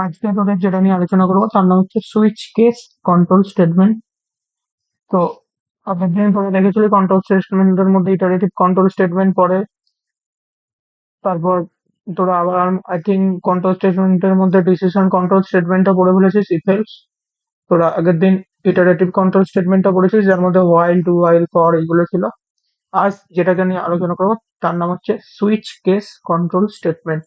আজকে তোদের যেটা নিয়ে আলোচনা করবো তার নাম হচ্ছে সুইচ কেস কন্ট্রোল স্টেটমেন্ট। তো আগের দিন তোরা দেখেছিলি কন্ট্রোল স্টেটমেন্টের মধ্যে ইটারেটিভ কন্ট্রোল স্টেটমেন্ট পড়ে, তারপর তোরা আবার আই থিঙ্ক কন্ট্রোল স্টেটমেন্টের মধ্যে ডিসিশন কন্ট্রোল স্টেটমেন্টটা পড়ে ফেলেছিস ইফ এলস। তোরা আগের দিন ইটারেটিভ কন্ট্রোল স্টেটমেন্টটা পড়েছিস যার মধ্যে হোয়াইল টু হোয়াইল ফর এইগুলো ছিল। আজ যেটাকে নিয়ে আলোচনা করবো তার নাম হচ্ছে switch case control statement.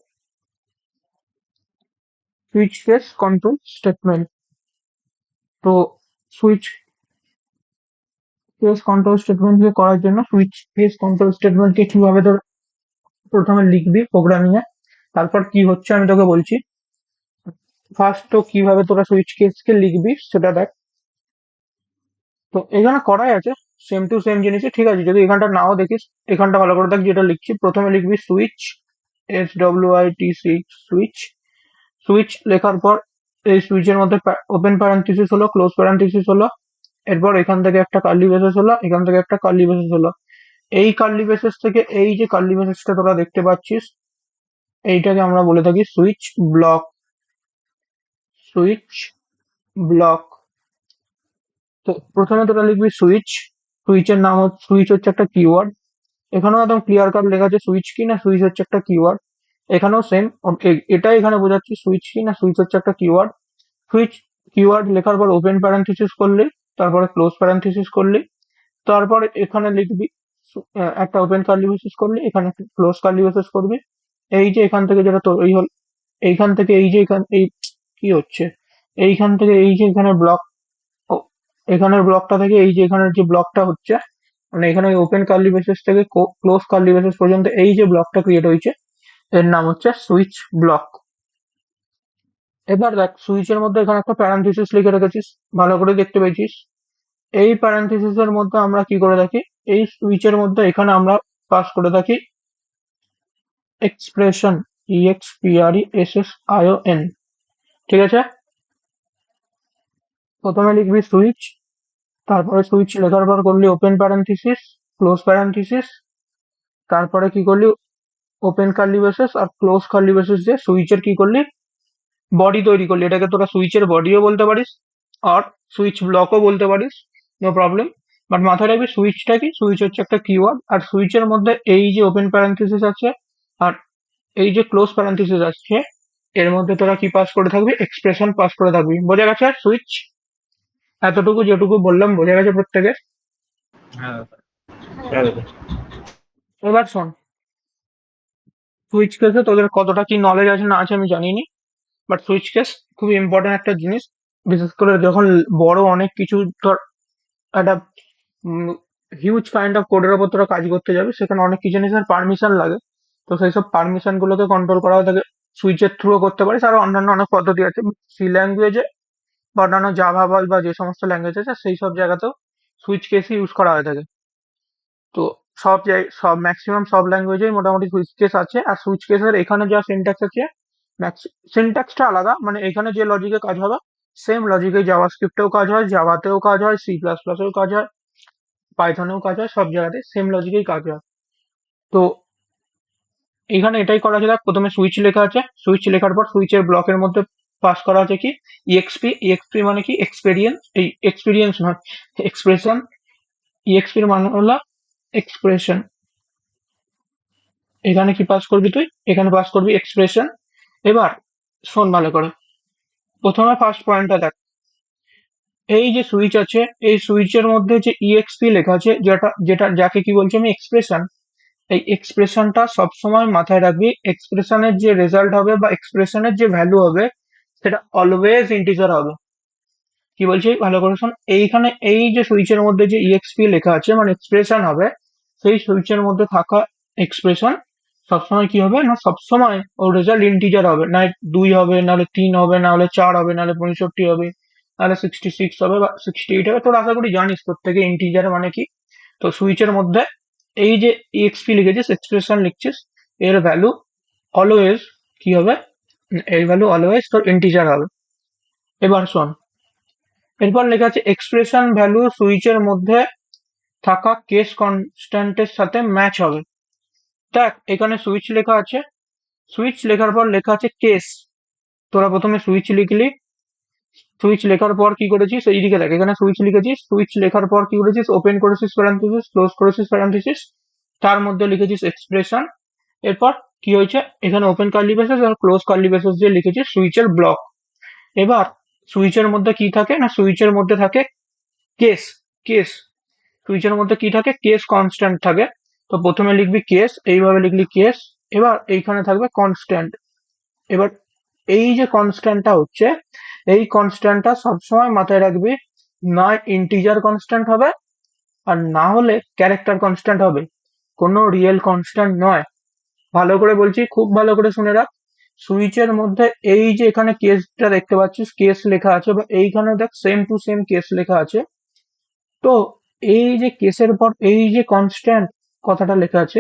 Switch case control statement. তো সুইচ কেস কন্ট্রোল স্টেটমেন্টকে করার জন্য সুইচ কেস কন্ট্রোল স্টেটমেন্টকে কিভাবে তোর প্রথমে লিখবি প্রোগ্রামিং এ, তারপর কি হচ্ছে আমি তোকে বলছি। ফার্স্ট তো কিভাবে তোরা সুইচ কেসকে লিখবি সেটা দেখ। তো এখানে করাই আছে সেম টু সেম জিনিসই, ঠিক আছে? যদি এখানটা নাও দেখিস, এখানটা ভালো করে দেখ যেটা লিখছি। প্রথমে লিখবি সুইচ, SWITC, সুইচ। সুইচ লেখার পর এই সুইচের মধ্যে ওপেন প্যারেন্থেসিস হলো, ক্লোজ প্যারেন্থেসিস হলো, এরপর এখান থেকে একটা কার্লি ব্রেসেস হলো, এখান থেকে একটা কার্লি ব্রেসেস হলো। এই কার্লি ব্রেসেস থেকে এই যে কার্লি ব্রেসেসটা তোরা দেখতে পাচ্ছিস, এইটাকে আমরা বলে থাকি সুইচ ব্লক। Switch block. তো প্রথমে তোরা লিখবি সুইচ। সুইচের নাম হচ্ছে, সুইচ হচ্ছে একটা কিওয়ার্ড। এখানেও একদম ক্লিয়ার কাট লেখা আছে সুইচ কি না সুইচ হচ্ছে একটা কিওয়ার্ড। এখানেও সেম, এটাই এখানে বোঝাচ্ছি সুইচ কি না সুইচ হচ্ছে একটা কিওয়ার্ড। সুইচ কিওয়ার্ড লেখার পর ওপেন প্যারেন্থেসিস করলি, তারপরে ক্লোজ প্যারেন্থেসিস করলি, তারপরে এখানে লিখবি একটা ওপেন কার্লি ব্রেসেস করলি, এখানে একটা ক্লোজ কার্লি ব্রেসেস করবি। এই যে এখান থেকে যেটা তোর এই হল, এইখান থেকে এই যে এখান এই কি হচ্ছে, এইখান থেকে এই যে এখানে ব্লক, এখানের ব্লকটা থেকে এই যে এখানের যে ব্লকটা হচ্ছে, মানে এখানে ওপেন কার্লি ব্রেসেস থেকে ক্লোজ কার্লি ব্রেসেস পর্যন্ত এই যে ব্লকটা ক্রিয়েট হয়েছে, এর নাম হচ্ছে সুইচ ব্লক। এবার দেখ সুইচের মধ্যে এখানে একটা প্যারান্থেসিস লিখে রেখেছিস, ভালো করে দেখতে পেয়েছিস। এই প্যারান্থেসিস এর মধ্যে আমরা কি করে থাকি, এই সুইচের মধ্যে এখানে আমরা পাস করে থাকি এক্সপ্রেশন, EXPRESSION। ঠিক আছে? প্রথমে লিখবি সুইচ, তারপরে সুইচ লেখার পর করলি ওপেন প্যারেন্থেসিস, ক্লোজ প্যারেন্থেসিস, তারপরে কি করলি ওপেন কার্লি ব্রেসেস আর ক্লোজ কার্লি ব্রেসেস দিয়ে সুইচের কি করলি বডি তৈরি করলি। এটাকে তোরা সুইচের বডিও বলতে পারিস আর সুইচ ব্লকও বলতে পারিস, নো প্রবলেম। বাট মাথায় রাখবি সুইচটা কি, সুইচ হচ্ছে একটা কিওয়ার্ড, আর সুইচের মধ্যে এই যে ওপেন প্যারেন্থেসিস আছে আর এই যে ক্লোজ প্যারেন্থেসিস আছে, এর মধ্যে তোরা কি পাস করে থাকবি, এক্সপ্রেশন পাস করে থাকবি। বোঝা গেছে? আর সুইচ এতটুকু যেটুকু বললাম বোঝা গেছে প্রত্যেকের? হ্যাঁ হ্যাঁ দাদা। এবার শোন, সুইচ কেসে তোদের কতটা কি নলেজ আছে না আছে আমি জানি নি, বাট সুইচ কেস খুবই ইম্পর্টেন্ট একটা জিনিস। বিশেষ করে যখন বড় অনেক কিছু ধর একটা হিউজ কাইন্ড অফ কোডের ওপর তোরা কাজ করতে যাবে, সেখানে অনেক কিছু জিনিসের পারমিশন লাগে। তো সেই সব পারমিশন গুলোকে কন্ট্রোল করা থাকে সুইচের থ্রুও করতে পারিস, আরো অন্যান্য অনেক পদ্ধতি আছে। সি ল্যাঙ্গুয়েজে বা অন্যান্য জাভা বল বা যে সমস্ত ল্যাঙ্গুয়েজ আছে সেই সব জায়গাতেও সুইচ কেসই ইউজ করা হয়ে থাকে। তো সব ম্যাক্সিমাম সব ল্যাঙ্গুয়েজেই মোটামুটি সুইচ কেস আছে। আর সুইচ কেসের এখানে যা সিনট্যাক্স আছে, সিনট্যাক্সটা আলাদা, মানে এখানে যে লজিকে কাজ হবে সেম লজিকে জাভাস্ক্রিপ্টেও কাজ হয়, জাভাতেও কাজ হয়, C++এও কাজ হয়, পাইথনেও কাজ হয়, সব জায়গাতে সেম লজিকেই কাজ হয়। তো এখানে এটাই করা আছে, দেখ প্রথমে সুইচ লেখা আছে, সুইচ লেখার পর সুইচের ব্লকের মধ্যে পাস করা আছে কি EXP মানে কি এক্সপেরিয়েন্স, এই এক্সপিরিয়েন্স নয় এক্সপ্রেশন। EXP এর মানে হলো এক্সপ্রেশন। এখানে কি পাস করবি তুই, এখানে পাস করবি এক্সপ্রেশন। এবার শোন ভালো করে, প্রথমে ফার্স্ট পয়েন্টটা দেখ। এই যে সুইচ আছে, এই সুইচের মধ্যে যে EXP লেখা আছে, যেটা যেটা যাকে কি বলছি আমি এক্সপ্রেশন, এই এক্সপ্রেশনটা সবসময় মাথায় রাখবি। এক্সপ্রেশনের যে রেজাল্ট হবে বা এক্সপ্রেশনের যে ভ্যালু হবে সেটা অলওয়েজ ইন্টিজার হবে। কি বলছি ভালো করে শোন, এইখানে এই যে সুইচের মধ্যে যে EXP লেখা আছে মানে এক্সপ্রেশন হবে, সেই সুইচের মধ্যে থাকা এক্সপ্রেশন সবসময় কি হবে না, সবসময় ওর রেজাল্ট ইন্টিজার হবে, না 2 হবে, নাহলে 3 হবে, না হলে 4 হবে, নাহলে 65 হবে, নাহলে 66 হবে বা 68 হবে। তোর আশা করি জানিস প্রত্যেকে ইন্টিজার মানে কি। তো সুইচের মধ্যে এই যে EXP লিখেছিস, এক্সপ্রেশন লিখছিস, এর ভ্যালু অলওয়েজ কি হবে, এর ভ্যালু অলওয়েজ তোর ইন্টিজার হবে। এবার শোন, এরপর লেখা আছে এক্সপ্রেশন ভ্যালু সুইচের মধ্যে থাকা কেস কনস্ট্যান্টের সাথে ম্যাচ হবে। দেখ এখানে সুইচ লেখা আছে, সুইচ লেখার পর লেখা আছে কেস। তোরা প্রথমে সুইচ লিখলি, সুইচ লেখার পর কি করেছিস, এইদিকে দেখ এখানে সুইচ লিখেছিস, সুইচ লেখার পর কি করেছিস, ওপেন করেছিস প্যারান্থেসিস, ক্লোজ করেছিস প্যারান্থেসিস, তার মধ্যে লিখেছিস এক্সপ্রেশন। এরপর কি হয়েছে, এখানে ওপেন কার্লি ব্রেসেস আর ক্লোজ কার্লি ব্রেসেস দিয়ে লিখেছিস সুইচের ব্লক। এবার সুইচের মধ্যে কি থাকে না, সুইচের মধ্যে থাকে কেস, কেস সুইচের মধ্যে কি থাকে, কেস কনস্ট্যান্ট থাকে। তো প্রথমে লিখবি কেস, এইভাবে লিখলি কেস। এবার এইখানে থাকবে কনস্ট্যান্ট। এবার এই যে কনস্ট্যান্টটা হচ্ছে, এই কনস্ট্যান্টটা সবসময় মাথায় রাখবি, না ইন্টিজার কনস্ট্যান্ট হবে আর না হলে ক্যারেক্টার কনস্ট্যান্ট হবে, কোনো রিয়েল কনস্ট্যান্ট নয়। ভালো করে বলছি, খুব ভালো করে শুনে রাখ। সুইচের মধ্যে এই যে এখানে কেসটা দেখতে পাচ্ছিস, কেস লেখা আছে, বা এইখানে দেখ সেম টু সেম কেস লেখা আছে। তো এই যে কেসের পর এই যে কনস্ট্যান্ট কথাটা লেখা আছে,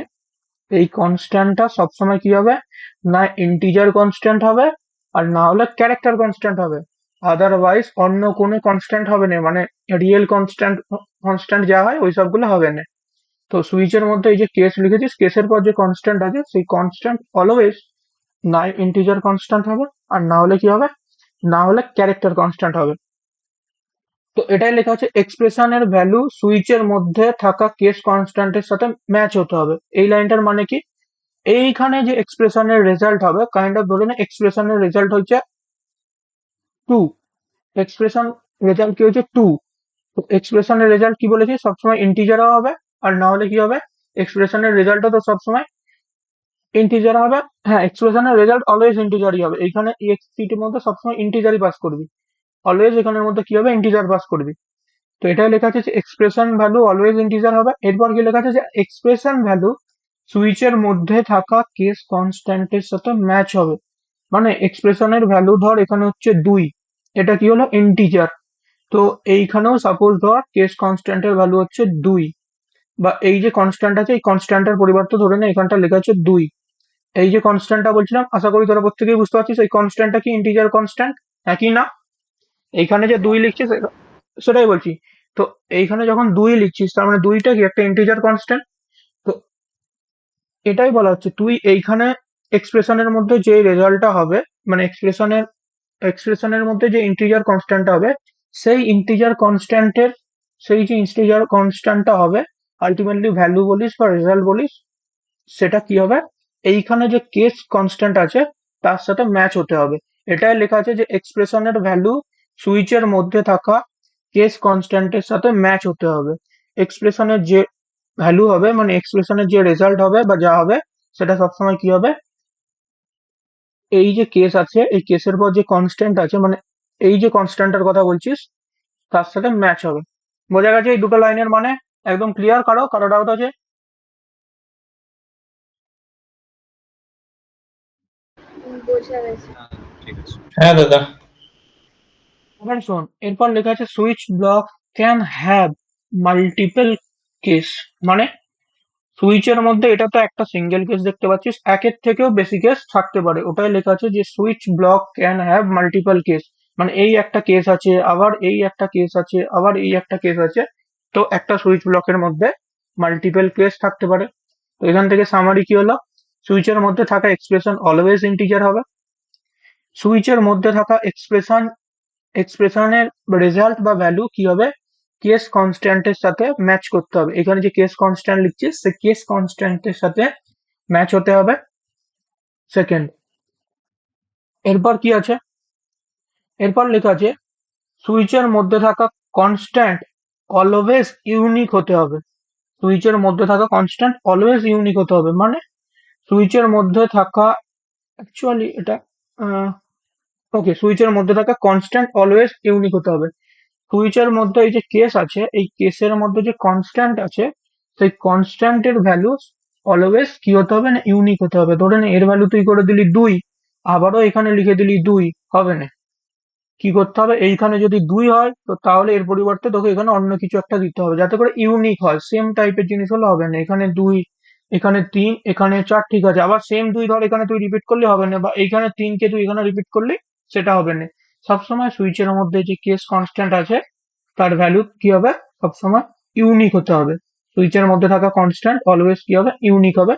এই কনস্ট্যান্টটা সবসময় কি হবে, না ইন্টিজার কনস্ট্যান্ট হবে আর না হলে ক্যারেক্টার কনস্ট্যান্ট হবে। আদারওয়াইজ অন্য কোনো কনস্ট্যান্ট হবে না, মানে রিয়েল কনস্ট্যান্ট, কনস্ট্যান্ট যা হয় ওই সবগুলো হবে না। তো সুইচের মধ্যে এই যে কেস লিখেছিস, কেসের পর যে কনস্ট্যান্ট আছে সেই কনস্ট্যান্ট অলওয়েজ না ইন্টিজার কনস্ট্যান্ট হবে আর না হলে কি হবে, না হলে ক্যারেক্টার কনস্ট্যান্ট হবে। তো এটাই লেখা আছে এক্সপ্রেশনের ভ্যালু সুইচের মধ্যে থাকা কেস কনস্ট্যান্টের সাথে ম্যাচ হতে হবে। এই লাইনটার মানে কি, এইখানে যে এক্সপ্রেশনের রেজাল্ট হবে, কাইন্ড অফ ধরে নে এক্সপ্রেশনের রেজাল্ট হচ্ছে 2, এক্সপ্রেশন রেজাল্ট কি হচ্ছে 2। তো এক্সপ্রেশনের রেজাল্ট কি বলেছি, সবসময় ইন্টিজারও হবে আর না হলে কি হবে, এক্সপ্রেশনের রেজাল্টও তো সবসময় ইন্টিজার হবে। হ্যাঁ, এক্সপ্রেশনের রেজাল্ট অলওয়েজ ইন্টিজারই হবে, এইখানে এক্সটির মধ্যে সবসময় ইন্টিজারই পাস করবি, অলওয়েজ এখানের মধ্যে কি হবে, ইন্টিজার পাস করবি। তো এটাই লেখা আছে যে এক্সপ্রেশন ভ্যালু অলওয়েজ ইন্টিজার হবে। এরপর কি লেখা আছে যে এক্সপ্রেশন ভ্যালু সুইচের মধ্যে থাকা কেস কনস্ট্যান্টের সাথে ম্যাচ হবে। মানে এক্সপ্রেশনের ভ্যালু ধর এখানে হচ্ছে 2, এটা কি হলো, ইন্টিজার। তো এইখানেও সাপোজ ধর কেস কনস্ট্যান্টের ভ্যালু হচ্ছে 2, বা এই যে কনস্ট্যান্ট আছে এই কনস্ট্যান্টের পরিবর্তে ধরে নে এখানটা লেখা আছে 2। এই যে কনস্ট্যান্টটা বলছিলাম, আশা করি তোরা প্রত্যেকেই বুঝতে পারছিস এই কনস্ট্যান্টটা কি ইন্টিজার কনস্ট্যান্ট, একই না? এইখানে যে 2 লিখছিস সেটাই বলছি। তো এইখানে যখন 2 লিখছিস তার মানে 2টা কি একটা ইন্টিজার কনস্ট্যান্ট। তো এটাই বলা হচ্ছে তুই এইখানে এক্সপ্রেশনের মধ্যে যে রেজাল্টটা হবে, মানে এক্সপ্রেশনের মধ্যে যে ইন্টিজার কনস্ট্যান্টটা হবে, সেই ইন্টিজার কনস্ট্যান্টের, সেই যে ইন্টিজার কনস্ট্যান্টটা হবে, আলটিমেটলি ভ্যালু বলিস বা রেজাল্ট বলিস, সেটা কি হবে, এইখানে যে কেস কনস্ট্যান্ট আছে তার সাথে ম্যাচ হতে হবে। এটাই লেখা আছে যে এক্সপ্রেশনের ভ্যালু সুইচের মধ্যে থাকা কেস কনস্ট্যান্টের সাথে ম্যাচ হতে হবে। এক্সপ্রেশনের যে ভ্যালু হবে, মানে এক্সপ্রেশনের যে রেজাল্ট হবে বা যা হবে, সেটা সবসময় কি হবে, এই যে কেস আছে এই কেসের পর যে কনস্ট্যান্ট আছে, মানে এই যে কনস্ট্যান্টের কথা বলছিস তার সাথে ম্যাচ হবে। বোঝা গেছে এই দুটো লাইনের মানে? একদম ক্লিয়ার? কারো কারো ডাউট আছে? বোঝা গেছে। হ্যাঁ, ঠিক আছে। হ্যাঁ দাদা। এবার শোন, এরপর লেখা আছে switch block can have multiple case. মানে সুইচের মধ্যে এটা তো একটা সিঙ্গেল কেস দেখতে পাচ্ছিস, একের থেকেও বেশি কেস থাকতে পারে। ওটাই লেখা আছে যে switch block can have multiple case. মানে এই একটা কেস আছে, আবার এই একটা কেস আছে, আবার এই একটা কেস আছে। তো একটা সুইচ ব্লকের মধ্যে মাল্টিপল কেস থাকতে পারে। তো এখান থেকে সামারি কি হলো, সুইচের মধ্যে থাকা এক্সপ্রেশন অলওয়েজ ইন্টিজার হবে। সুইচের মধ্যে থাকা এক্সপ্রেশনের রেজাল্ট বা ভ্যালু কি হবে, কেস কনস্ট্যান্টের সাথে ম্যাচ করতে হবে। এখানে যে কেস কনস্ট্যান্ট লিখছিস সে কেস কনস্ট্যান্টের সাথে ম্যাচ হতে হবে। সেকেন্ড, এরপর কি আছে, এরপর লেখা আছে সুইচের মধ্যে থাকা কনস্ট্যান্ট অলওয়েজ ইউনিক হতে হবে। সুইচের মধ্যে থাকা কনস্ট্যান্ট অলওয়েজ ইউনিক হতে হবে, মানে সুইচের মধ্যে থাকা, অ্যাকচুয়ালি এটা ওকে, সুইচের মধ্যে থাকা কনস্ট্যান্ট অলওয়েজ ইউনিক হতে হবে। সুইচের মধ্যে এই যে কেস আছে, এই কেসের মধ্যে যে কনস্ট্যান্ট আছে, সেই কনস্ট্যান্টের ভ্যালু অলওয়েজ কি হতে হবে না, ইউনিক হতে হবে। ধরে নে এর ভ্যালু তুই করে দিলি 2, আবারও এখানে লিখে দিলি 2, হবে না। কি করতে হবে, এইখানে যদি 2 হয় তো তাহলে এর পরিবর্তে তোকে এখানে অন্য কিছু একটা দিতে হবে যাতে করে ইউনিক হয়। সেম টাইপের জিনিস হলে হবে না, এখানে 2 এখানে 3, এখানে 4, ঠিক আছে। আবার সেম 2 ধর এখানে তুই রিপিট করলে হবে না, বা এইখানে 3 কে তুই এখানে রিপিট করলে সেটা হবে না। সবসময় সুইচের মধ্যে যে কেস কনস্ট্যান্ট আছে তার ভ্যালু কি হবে, সবসময় ইউনিক হতে হবে। সুইচের মধ্যে থাকা কনস্ট্যান্ট অলওয়েজ কি হবে, ইউনিক হবে।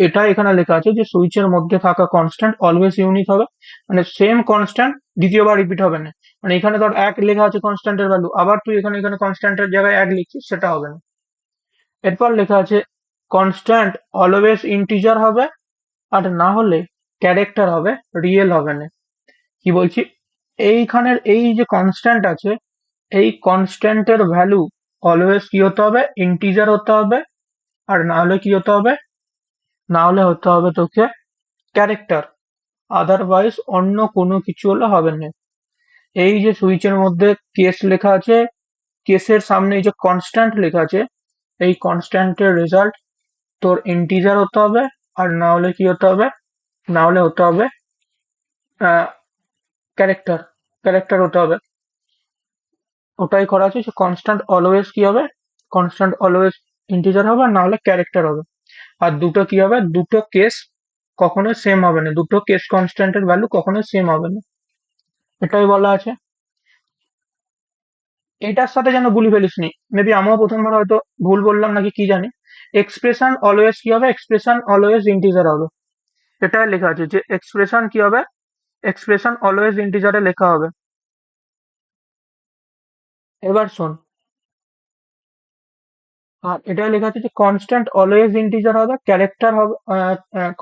এটা এখানে লেখা আছে যে সুইচের মধ্যে থাকা কনস্ট্যান্ট অলওয়েজ ইউনিক হবে, মানে সেম কনস্ট্যান্ট দ্বিতীয়বার রিপিট হবে না। মানে এখানে ধর 1 লেখা আছে কনস্ট্যান্টের ভ্যালু, আবার তুই এখানে এখানে কনস্ট্যান্টের জায়গায় 1 লিখছিস, সেটা হবে না। এরপর লেখা আছে কনস্ট্যান্ট অলওয়েজ ইন্টিজার হবে, আর না হলে ক্যারেক্টার হবে, রিয়েল হবে না। কি বলছি, এইখানের এই যে কনস্ট্যান্ট আছে, এই কনস্ট্যান্টের ভ্যালু অলওয়েজ কি হতে হবে, ইন্টিজার হতে হবে, আর না হলে কি হতে হবে, না হলে হতে হবে তোকে ক্যারেক্টার। আদারওয়াইজ অন্য কোনো কিছু হলে হবে না। এই যে সুইচের মধ্যে কেস লেখা আছে, কেসের সামনে এই যে কনস্ট্যান্ট লেখা আছে, এই কনস্ট্যান্টের রেজাল্ট তোর ইন্টিজার হতে হবে, আর না হলে কি হতে হবে, না হলে হতে হবে ক্যারেক্টার, ক্যারেক্টার হতে হবে। ওটাই করা আছে যে কনস্ট্যান্ট অলওয়েজ কি হবে, কনস্ট্যান্ট অলওয়েজ ইন্টিজার হবে, আর না হলে ক্যারেক্টার হবে। আর দুটো কি হবে, দুটো কেস কখনোই সেম হবে না, দুটো কেস কনস্ট্যান্টের ভ্যালু কখনোই সেম হবে না, এটাই বলা আছে। এটার সাথে যেন ভুলি ফেলিস নি, মেবি আমিও প্রথমবার হয়তো ভুল বললাম নাকি কি জানি। এক্সপ্রেশন অলওয়েজ কি হবে, এক্সপ্রেশন অলওয়েজ ইন্টিজার হবে। এটাই লেখা আছে যে এক্সপ্রেশন কি হবে, এক্সপ্রেশন অলওয়েজ ইন্টিজারে লেখা হবে। এবার শোন, আর এটাই লেখা আছে যে কনস্ট্যান্ট অলওয়েজ ইন্টিজার হবে, ক্যারেক্টার হবে,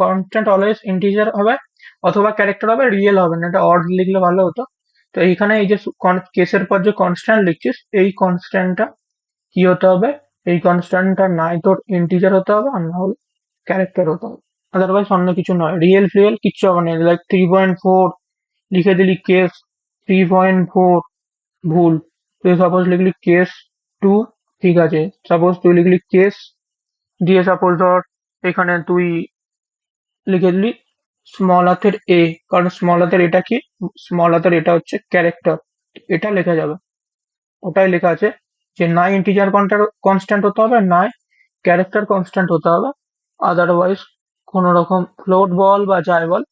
কনস্ট্যান্ট অলওয়েজ ইন্টিজার হবে, অথবা ক্যারেক্টার হবে, রিয়েল হবে না। এটা অড লিখলে ভালো হতো। তো এইখানে এই যে কেসের পর যে কনস্ট্যান্ট লিখছিস, এই কনস্ট্যান্টটা কি হতে হবে, এই কনস্ট্যান্টটা নাই তোর ইন্টিজার হতে হবে, আর না হলে ক্যারেক্টার হতে হবে। আদারওয়াইজ অন্য কিছু নয়, রিয়েল ফিয়েল কিচ্ছু হবে না। লাইক 3.4 লিখে দিলি কেস 3.4, ভুল। তুই সাপোজ লিখলি কেস 2, ঠিক আছে। সাপোজ তুই লিখলি কেস দিয়ে, সাপোজ ধর এখানে তুই লিখে দিলি স্মল হাতের এ, কারণ স্মল হাতের এটা কি, স্মল হাতের এটা হচ্ছে ক্যারেক্টার, এটা লেখা যাবে। ওটাই লেখা আছে যে না ইন্টিজার কনস্ট্যান্ট হতে হবে, না ক্যারেক্টার কনস্ট্যান্ট হতে হবে। আদারওয়াইজ কোন রকম ফ্লোট বল বা যাই বল,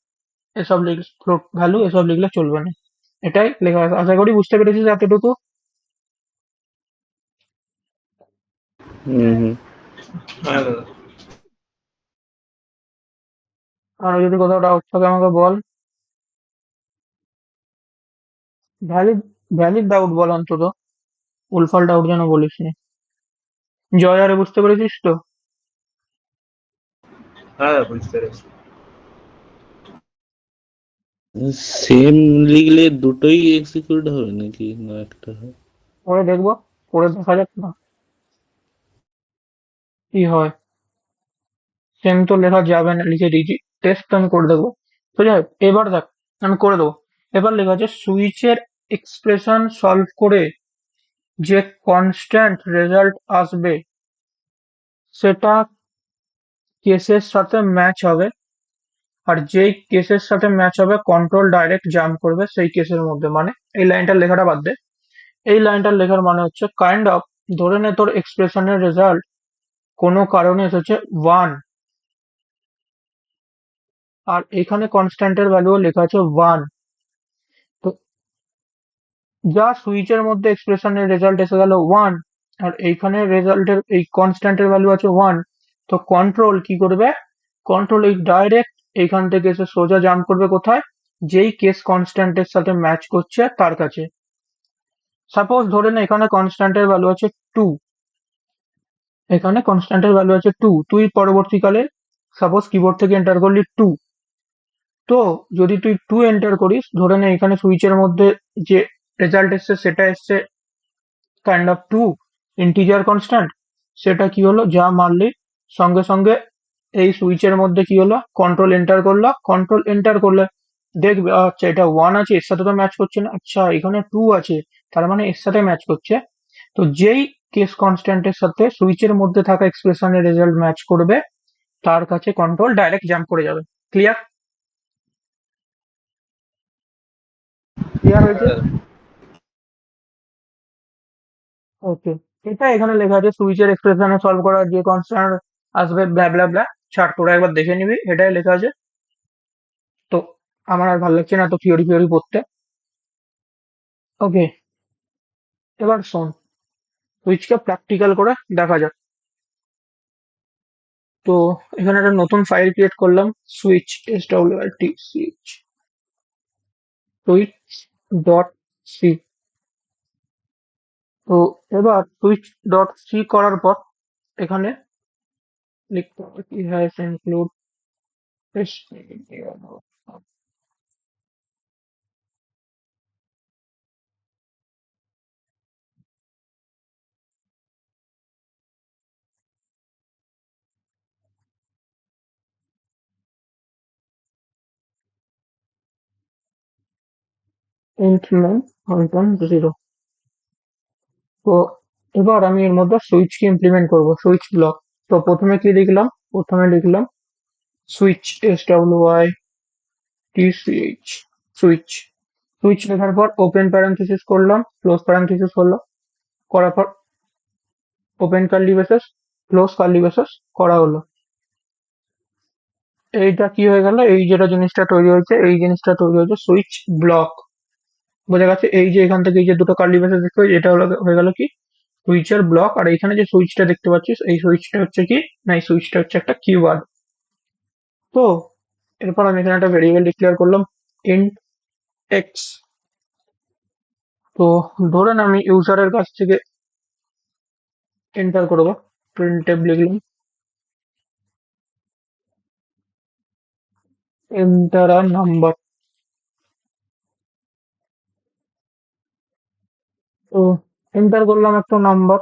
এসব লিখ, ফ্লোট ভ্যালু এসব লিখলে চলবে না। এটাই লেখা আছে। আশা করি বুঝতে পেরেছিস এতটুকু। হুম হুম। হ্যাঁ দাদা। আর যদি কোথাও ডাউট থাকে আমাকে বল, ভ্যালিড, ভ্যালিড ডাউট বল অন্তত, উলফাল ডাউট যেন বলিস নি। জয়, আরে বুঝতে পেরেছিস তো? হ্যাঁ দাদা, বুঝতে পেরেছি। সেম লিখলে দুটোই এক্সিকিউট হবে নাকি না একটা হয়? পরে দেখবো, পরে দেখা যাক না কি হয়। সেম তো লেখা যাবে না, লিখে দিয়েছি, টেস্ট আমি করে দেবো। তো যাই হোক, এবার দেখ, আমি করে দেবো। এবার লেখা আছে সুইচের এক্সপ্রেশন সলভ করে যে কনস্ট্যান্ট রেজাল্ট আসবে সেটা কেসের সাথে ম্যাচ হবে, আর যেই কেসের সাথে ম্যাচ হবে কন্ট্রোল ডাইরেক্ট জাম্প করবে সেই কেসের মধ্যে। মানে এই লাইনটার লেখাটা বাদ দে, এই লাইনটার লেখার মানে হচ্ছে কাইন্ড অফ, ধরে নে তোর এক্সপ্রেশনের রেজাল্ট কোনো কারণে এসেছে 1, আর এখানে কনস্ট্যান্টের ভ্যালুও লেখা আছে 1। তো যা সুইচের মধ্যে এক্সপ্রেশনের রেজাল্ট এসে গেল 1, আর এইখানে রেজাল্টের এই কনস্ট্যান্টের ভ্যালু আছে 1। তো কন্ট্রোল কি করবে, কন্ট্রোল এই ডাইরেক্ট এইখান থেকে এসে সোজা জাম্প করবে কোথায়, যেই কেস কনস্ট্যান্টের সাথে ম্যাচ করছে তার কাছে। সাপোজ ধরে নে এখানে কনস্ট্যান্টের ভ্যালু আছে 2, এখানে কনস্ট্যান্টের ভ্যালু আছে 2, তুই পরবর্তীকালে সাপোজ কিবোর্ড থেকে এন্টার করলি 2। তো যদি তুই 2 এন্টার করিস, ধরে নে এখানে সুইচের মধ্যে যে রেজাল্ট এসছে সেটা এসছে কাইন্ড অফ 2 ইন্টিজার কনস্ট্যান্ট, সেটা কি হলো, যা মারলি সঙ্গে সঙ্গে এই সুইচের মধ্যে কি হলো, কন্ট্রোল এন্টার করলো, কন্ট্রোল এন্টার করলে দেখবে আচ্ছা এটা 1 আছে, এর সাথে তো ম্যাচ করছে না, আচ্ছা এখানে 2 আছে, তার মানে এর সাথে ম্যাচ করছে। তো যেই কেস কনস্ট্যান্টের সাথে সুইচের মধ্যে থাকা এক্সপ্রেশনের রেজাল্ট ম্যাচ করবে তার কাছে কন্ট্রোল ডাইরেক্ট জাম্প করে যাবে। ক্লিয়ার? ক্লিয়ার হয়েছে? ওকে। এটা এখানে লেখা আছে সুইচের এক্সপ্রেশনে সলভ করা যে কনস্ট্যান্ট আসবে ব্লা ব্লা ব্লা, ছাড়, তোরা একবার দেখে নিবি, এটাই লেখা আছে। তো আমার আর ভালো লাগছে না তো থিওরি ফিওরি পড়তে। ওকে, এবার শোন, সুইচকে প্র্যাকটিক্যাল করে দেখা যাক। তো এখানে একটা নতুন ফাইল ক্রিয়েট করলাম, switch, SWIT, switch, switch dot c. তো এবার সুইচ ডট সি করার পর এখানে লিখতে হবে কি হ্যাশ ইনক্লুড int name 1.0। তো এবার আমি এর মধ্যে সুইচকে ইমপ্লিমেন্ট করব, সুইচ ব্লক। তো প্রথমে কি লিখলাম, প্রথমে লিখলাম সুইচ, SWITCH, সুইচ। সুইচ লেখার পর ওপেন প্যারেন্থেসিস করলাম, ক্লোজ প্যারেন্থেসিস করলাম, করার পর open curly braces, close curly braces করা হলো। এইটা কি হয়ে গেল, এই যেটা জিনিসটা তৈরি হয়েছে, এই জিনিসটা তৈরি হয়েছে সুইচ ব্লক। বোঝা গেছে? এই যে এখান থেকে এই যে দুটো কার্লি ব্রেসেস দেখতে পাচ্ছি, এটা হলো হয়ে গেল কি সুইচের ব্লক। আর এইখানে যে সুইচটা দেখতে পাচ্ছিস, এই সুইচটা হচ্ছে কি না, এই সুইচটা হচ্ছে একটা কিওয়ার্ড। তো এরপর আমি এখানে একটা ভেরিয়েবল ডিক্লেয়ার করলাম, ইন্ট এক্স। তো ধরেন আমি ইউজারের কাছ থেকে এন্টার করবো, প্রিন্টএফ লিখলাম, এন্টার আ নাম্বার। তো এন্টার করলাম একটা নাম্বার।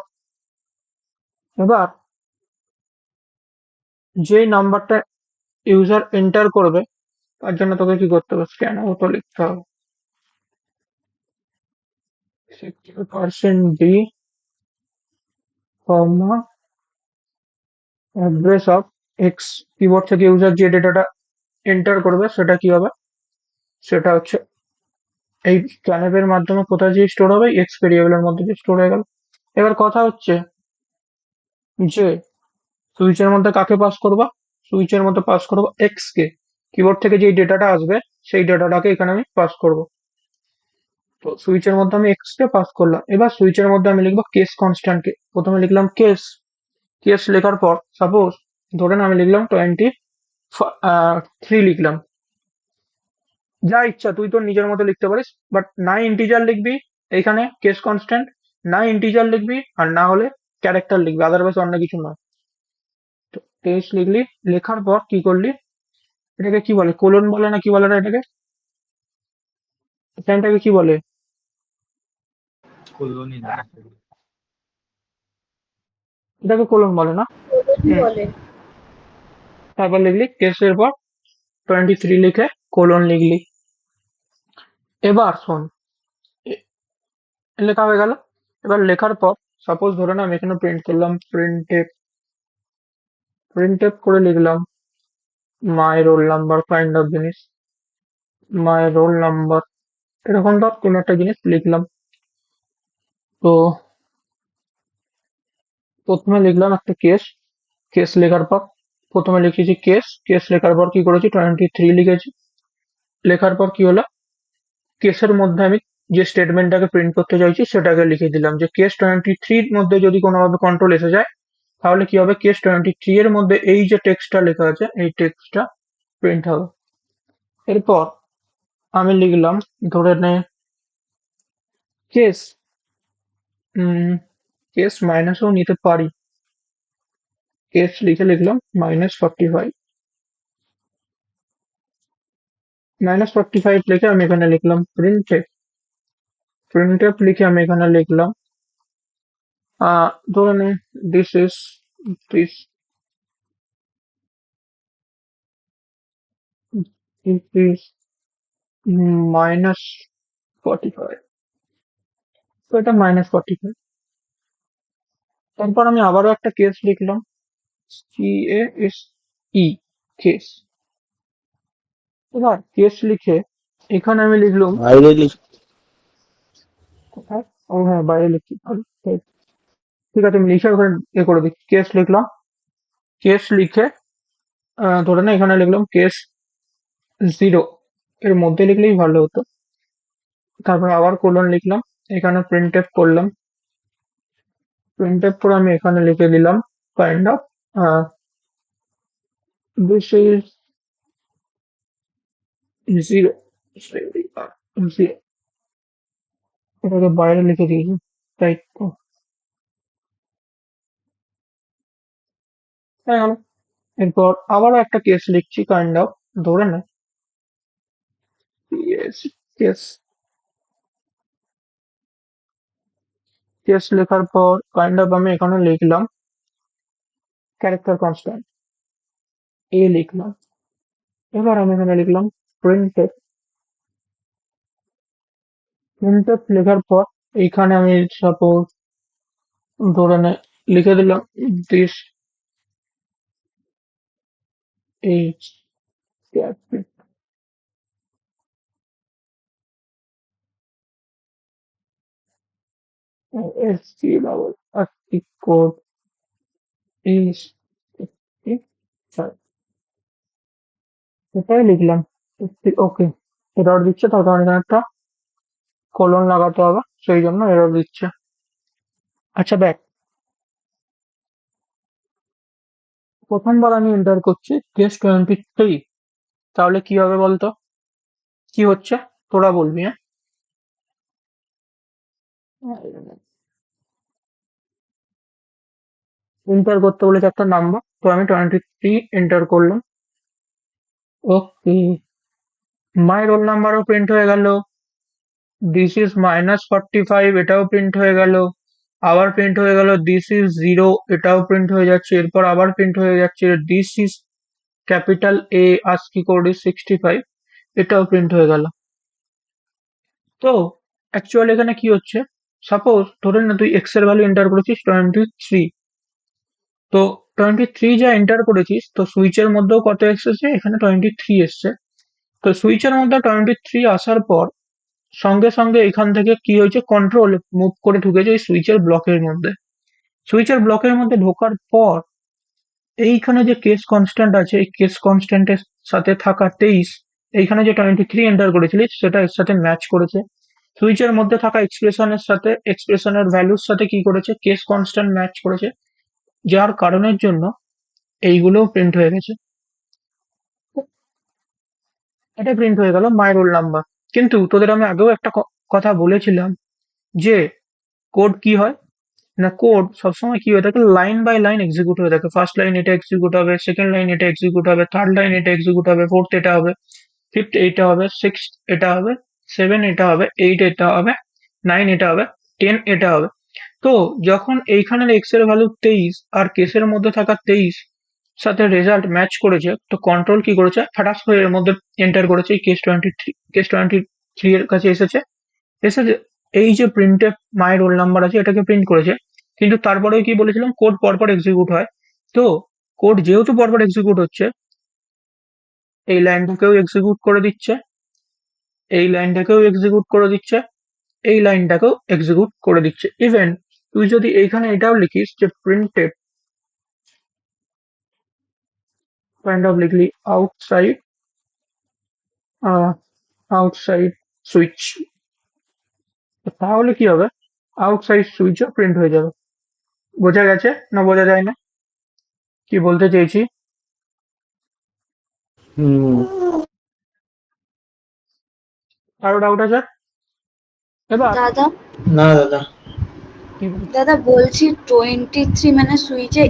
এবার যেই নাম্বারটা ইউজার এন্টার করবে তার জন্য তোকে কি করতে হবে, স্ক্যান আউট লিখতে হবে, 60% D, comma, address of x. Keyboard থেকে ইউজার যে ডেটাটা এন্টার করবে সেটা কি হবে, সেটা হচ্ছে এই স্ক্যানএর মাধ্যমে কোথায় যে স্টোর হবে, এক্স ভেরিয়েবলের মধ্যে যে স্টোর হয়ে গেল। এবার কথা হচ্ছে যে সুইচের মধ্যে কাকে পাস করবা, সুইচের মধ্যে পাস করবো এক্স কে। কিবোর্ড থেকে যেই ডেটাটা আসবে সেই ডেটাটাকে এখানে আমি পাস করব। তো সুইচের মধ্যে আমি এক্স কে পাস করলাম। এবার সুইচের মধ্যে আমি লিখবো কেস কনস্ট্যান্ট কে। প্রথমে লিখলাম কেস, কেস লেখার পর সাপোজ ধরেন আমি লিখলাম 23 লিখলাম, যা ইচ্ছা তুই তোর নিজের মতো লিখতে পারিস, বাট না ইন্টিজার লিখবি এইখানে কেস কনস্ট্যান্ট, না ইন্টিজার লিখবি আর না হলে ক্যারেক্টার লিখবি, আদারওয়াইজ অন্য কিছু নয়। তো কেস লিখলি, লেখার পর কি করলি, এটাকে কি বলে, কোলন বলে না কি বলে না এটাকে, এখানটাকে কি বলে, কলোনি না। এটাকে কোলন বলে না। কোলনই হুম। বলে। তারপর লিখলি কেসের পর 23 লিখে কোলন লিখলি। এবার শোন, এ- লেখা হয়ে গেল। এবার লেখার পর সাপোজ ধরে না আমি এখানে প্রিন্ট করলাম, প্রিন্ট টেপ করে লিখলাম my roll number kind of জিনিস, মাই রোল নাম্বার, এরকম ধর কোন একটা জিনিস লিখলাম। তো প্রথমে লিখলাম একটা কেস, কেস লেখার পর প্রথমে লিখেছি কেস, কেস লেখার পর কি করেছি 23 লিখেছি। লেখার পর কি হলো, কেসের মধ্যে আমি যে স্টেটমেন্টটাকে প্রিন্ট করতে চাইছি সেটাকে লিখে দিলাম, যে কেস 23 মধ্যে যদি কোনোভাবে কন্ট্রোল এসে যায় তাহলে কি হবে, কেস 23 এর মধ্যে এই যে টেক্সটটা লেখা আছে এই টেক্সটটা প্রিন্ট হবে। এরপর আমি লিখলাম ধরে নে কেস, কেস মাইনাসও নিতে পারি, কেস লিখে লিখলাম -45, -45 লিখে আমি এখানে লিখলাম প্রিন্ট, প্রিন্টএফ লিখে আমি এখানে লিখলাম ধরে নে দিস ইজ, দিস ইজ -45। তো এটা -45। তারপর আমি আবারও একটা কেস লিখলাম, CASE, কেস। এবার কেস লিখে এখানে আমি লিখলাম, বাইরে লিখ- কোথায়, ও হ্যাঁ বাইরে লিখছি, ঠিক আছে আমি লিখে ওখানে এ করে দিচ্ছি, কেস লিখলাম। কেস লিখে ধরে না এখানে লিখলাম কেস 0, এর মধ্যে লিখলেই ভালো হতো। তারপর আবার কোলন লিখলাম, এখানে প্রিন্টএফ করলাম। প্রিন্টএফ করে আমি এখানে লিখে দিলাম কাইন্ড অফ দিস ইজ 0, এটাকে বাইরে লিখে দিয়েছি, তাই তো। হয়ে গেল। এরপর আবারও একটা কেস লিখছি কাইন্ড অফ, ধরে না কেস কেস কেস লেখার পর কাইন্ড অফ আমি এখানে লিখলাম ক্যারেক্টার কনস্ট্যান্ট লিখলাম। এবার আমি এখানে লিখলাম প্রিন্টএফ। প্রিন্টএফ লেখার পর এইখানে আমি সাপোজ ধরে নে লিখে দিলাম দিস ইজ এসটি ডাবল আস্টি কোড ইজ, এটাই লিখলাম। ওকে, এরর দিচ্ছে তার কারণ এখানে একটা কোলন লাগাতে হবে, সেই জন্য এরর দিচ্ছে। আচ্ছা দেখ, প্রথমবার আমি এন্টার করছি কেস 23, তাহলে কি হবে বলতো? কি হচ্ছে তোরা বলবি, হ্যাঁ? এন্টার করতে বলেছে একটা নাম্বার, তো আমি 23 এন্টার করলাম। ওকে, মাই রোল নাম্বারও প্রিন্ট হয়ে গেল। দিস ইজ -45, এটাও প্রিন্ট হয়ে গেল। আবার প্রিন্ট হয়ে গেল দিস ইজ 0, এটাও প্রিন্ট হয়ে যাচ্ছে। এরপর আবার প্রিন্ট হয়ে যাচ্ছে this is capital A ASCII code is 65, এটাও প্রিন্ট হয়ে গেল। তো অ্যাকচুয়ালি এখানে কি হচ্ছে, সাপোজ ধরে না তুই এক্স এর ভ্যালু এন্টার করেছিস 23, তো 23 যা এন্টার করেছিস, তো সুইচের মধ্যেও কত এসেছে, এখানে 23 এসছে। তো সুইচের মধ্যে 23 আসার পর সঙ্গে সঙ্গে এখান থেকে কি হয়েছে, কন্ট্রোল মুভ করে ঢুকেছে এই সুইচের ব্লকের মধ্যে। সুইচের ব্লকের মধ্যে ঢোকার পর এইখানে যে কেস কনস্ট্যান্ট আছে, এই কেস কনস্ট্যান্টের সাথে থাকা 23, এইখানে যে 23 এন্টার করেছিলিস সেটা এর সাথে ম্যাচ করেছে। সুইচের মধ্যে থাকা এক্সপ্রেশনের সাথে, এক্সপ্রেশনের ভ্যালুর সাথে কি করেছে, কেস কনস্ট্যান্ট ম্যাচ করেছে, যার কারণের জন্য এইগুলোও প্রিন্ট হয়ে গেছে। এটা প্রিন্ট হয়ে গেল মাই রোল নাম্বার। কিন্তু তোদের আমি আগেও একটা কথা বলেছিলাম যে কোড কি হয় না, কোড সবসময় কি হয়ে থাকে, লাইন বাই লাইন এক্সিকিউট হয়ে থাকে। ফার্স্ট লাইন এটা এক্সিকিউট হবে, সেকেন্ড লাইন এটা এক্সিকিউট হবে, থার্ড লাইন এটা এক্সিকিউট হবে, ফোর্থ এটা হবে, ফিফথ এটা হবে, সিক্স এটা হবে, সেভেন এটা হবে, এইট এটা হবে, নাইন এটা হবে, 10 এটা হবে। তো যখন এইখানের এক্স এর ভ্যালু 23 আর কেসের মধ্যে থাকা 23 সাথে রেজাল্ট ম্যাচ করেছে, তো কন্ট্রোল কি করেছে, ফাটাস করে এর মধ্যে এন্টার করেছে এই কেস 23 এর কাছে এসেছে। এসেছে এই যে প্রিন্টএফ মাই রোল নাম্বার আছে এটাকে প্রিন্ট করেছে। কিন্তু তারপরেও কি বলেছিলাম, কোড পরপর এক্সিকিউট হয়। তো কোড যেহেতু পরপর এক্সিকিউট হচ্ছে, এই লাইনটাকেও এক্সিকিউট করে দিচ্ছে, এই লাইনটাকেও এক্সিকিউট করে দিচ্ছে, এই লাইনটাকেও এক্সিকিউট করে দিচ্ছে। ইভেন তুই যদি এইখানে এটাও লিখিস যে প্রিন্টেড কাইন্ড অফ লিখলি আউটসাইড আউটসাইড সুইচ, তাহলে কি হবে, আউটসাইড সুইচও প্রিন্ট হয়ে যাবে। বোঝা গেছে না বোঝা যায় না কি বলতে চেয়েছি? হুম। কারো ডাউট আছে? এবার দাদা না দাদা। কি বলছি? দাদা বলছি 23 মানে সুইচে